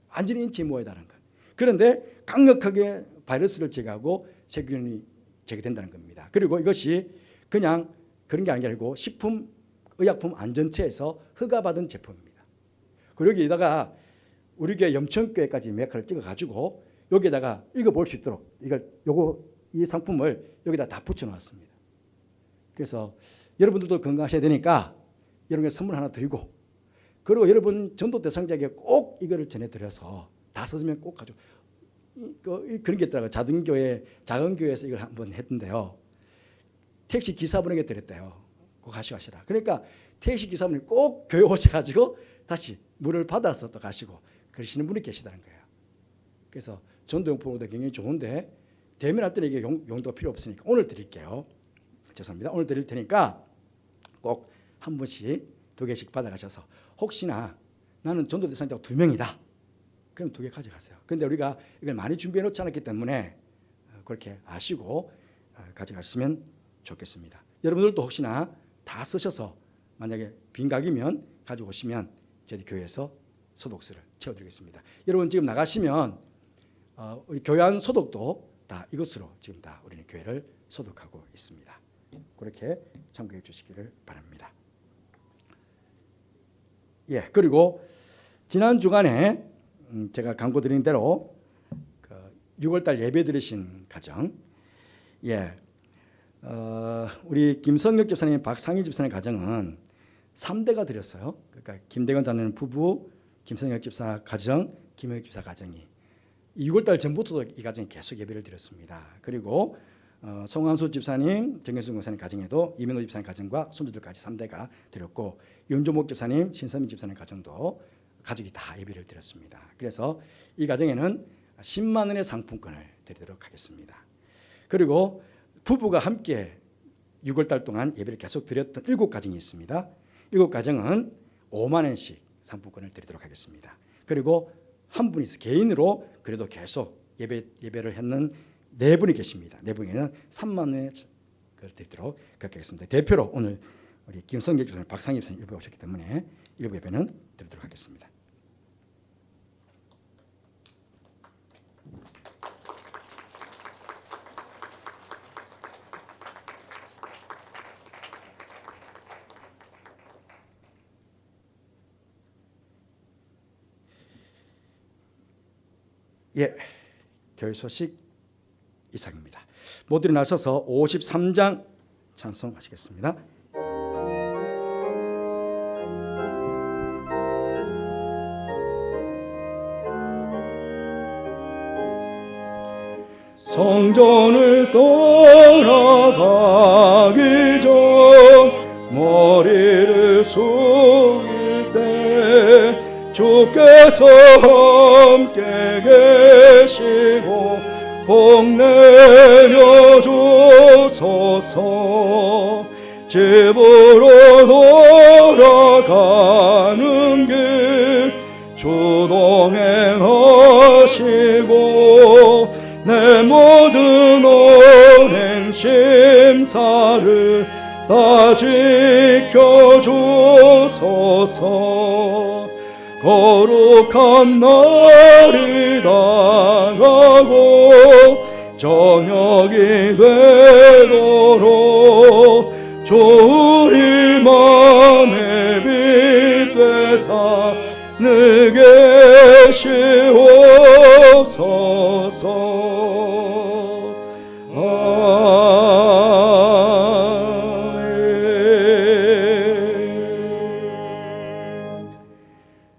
완전히 인체에 무해하다는 것. 그런데 강력하게 바이러스를 제거하고 세균이 제거된다는 겁니다. 그리고 이것이 그냥 그런 게 아니고 식품의약품안전처에서 허가받은 제품입니다. 그리고 여기다가 우리 교회 염천교회까지 메카를 찍어가지고 여기에다가 읽어볼 수 있도록 이 상품을 여기다 다 붙여놨습니다. 그래서 여러분들도 건강하셔야 되니까 여러분께 선물 하나 드리고, 그리고 여러분 전도 대상자에게 꼭 이거를 전해드려서 다 써주면 꼭 가지고 그런 게 있더라고요. 작은 교회에서 이걸 한번 했는데요. 택시 기사분에게 드렸대요. 꼭 가시라. 그러니까 택시 기사분이 꼭 교회 오셔가지고 다시 물을 받아서 또 가시고 그러시는 분이 계시다는 거예요. 그래서 전도용품보다 굉장히 좋은데 대면할 때는 이게 용도가 필요 없으니까 오늘 드릴게요. 죄송합니다. 오늘 드릴 테니까 꼭 한 분씩 2개씩 받아가셔서, 혹시나 나는 전도 대상자가 2명이다. 그럼 2개 가져가세요. 그런데 우리가 이걸 많이 준비해 놓지 않았기 때문에 그렇게 아시고 가져가시면 좋겠습니다. 여러분들도 혹시나 다 쓰셔서 만약에 빈각이면 가지고 오시면 저희 교회에서 소독수를 채워드리겠습니다. 여러분 지금 나가시면 우리 교회 안 소독도 다 이것으로 지금 다 우리는 교회를 소독하고 있습니다. 그렇게 참고해 주시기를 바랍니다. 그리고 지난 주간에 제가 광고 드린 대로 6월달 예배 드리신 가정, 우리 김성혁 집사님, 박상희 집사님 가정은 3대가 드렸어요. 그러니까 김대건 장로님 부부, 김성혁 집사 가정, 김영혁 집사 가정이 6월달 전부터 이 가정이 계속 예배를 드렸습니다. 그리고 송한수 집사님, 정현수 목사님 가정에도 이민호 집사님 가정과 손주들까지 3대가 드렸고 윤조목 집사님, 신선민 집사님 가정도 가족이 다 예배를 드렸습니다. 그래서 이 가정에는 10만 원의 상품권을 드리도록 하겠습니다. 그리고 부부가 함께 6월달 동안 예배를 계속 드렸던 7가정이 있습니다. 7가정은 5만 원씩 상품권을 드리도록 하겠습니다. 그리고 한 분이 개인으로 그래도 계속 예배를 했는 4분이 계십니다. 4분에는 3만 원을 드리도록 그렇게 하겠습니다. 대표로 오늘 우리 김성길 교수님, 박상희 집사님 일부 오셨기 때문에 일부 예배는 드리도록 하겠습니다. 예, 교회 소식 이상입니다. 모두 나서서 53장 찬송하시겠습니다. 성전을 떠나가기 전 머리를 숙일 때 주께서 함께 계시고 복 내려주소서. 집으로 돌아가는 길 주 동행하시고 내 모든 언행 심사를 다 지켜주소서. 거룩한 날이 다가고 저녁이 되도록 주 우리 맘에 빛 되사 늘 계시옵소서.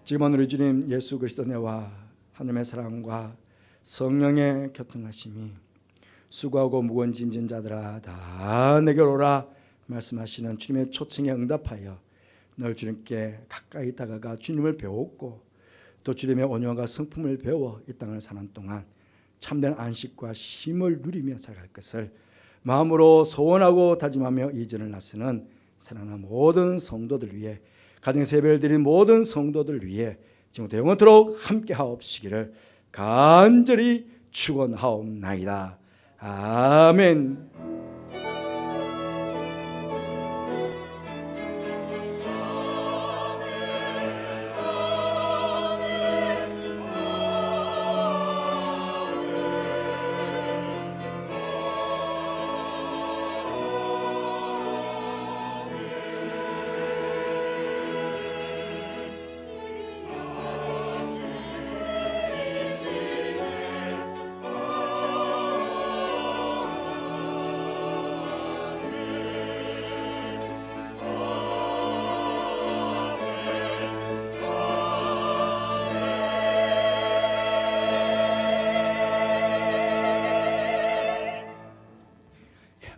지금은 우리 주님 예수 그리스도 내와 하나님의 사랑과 성령의 교통하심이 수고하고 무거운 짐진 자들아 다 내게로 오라 말씀하시는 주님의 초청에 응답하여 늘 주님께 가까이 다가가 주님을 배웠고 또 주님의 온유함과 성품을 배워 이 땅을 사는 동안 참된 안식과 쉼을 누리며 살아갈 것을 마음으로 소원하고 다짐하며 이전을 나서는 사랑하는 모든 성도들 위해 가정에서 예배를 드리는 모든 성도들 위해 지금부터 영원토록 함께 하옵시기를 간절히 축원하옵나이다. 아멘.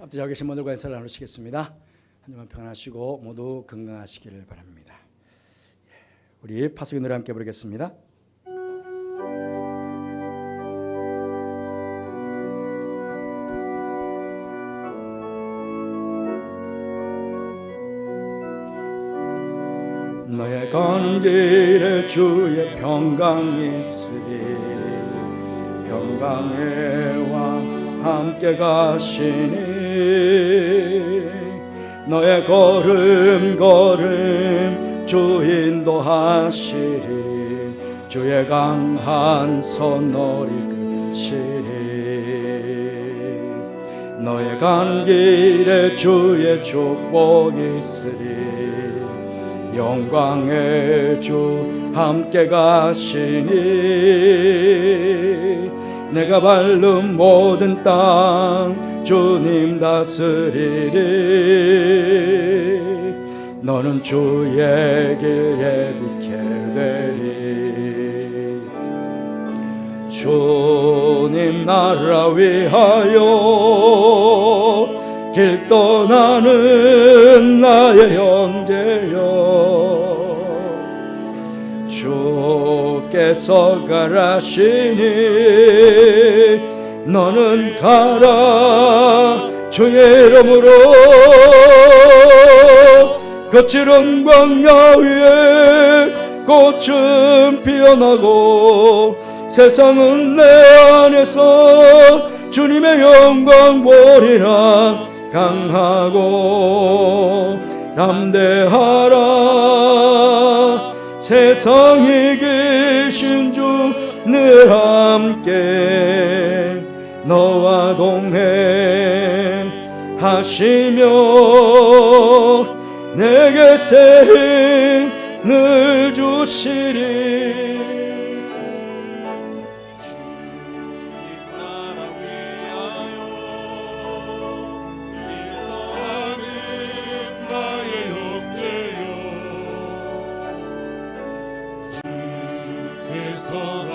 앞뒤 잘 계신 분들과 인사를 나누시겠습니다. 한 주간 평안하시고 모두 건강하시기를 바랍니다. 우리 파수기 노래 함께 부르겠습니다. 너의 가는 길에 주의 평강이 있으리 평강의 왕 함께 가시니 너의 걸음 걸음 주 인도하시리 주의 강한 손 너리 끄시리 너의 가는 길에 주의 축복이 있으리 영광의 주 함께 가시니 내가 밟는 모든 땅 주님 다스리리 너는 주의 길 예비케 되리. 주님 나라 위하여 길 떠나는 나의 형제여, 주께서 가라시니 너는 가라. 주의 이름으로 거칠은 광야 위에 꽃은 피어나고 세상은 내 안에서 주님의 영광 보리라. 강하고 담대하라. 세상에 계신 주 늘 함께 너와 동행하시며 내게 새 힘을 주시리. 주께서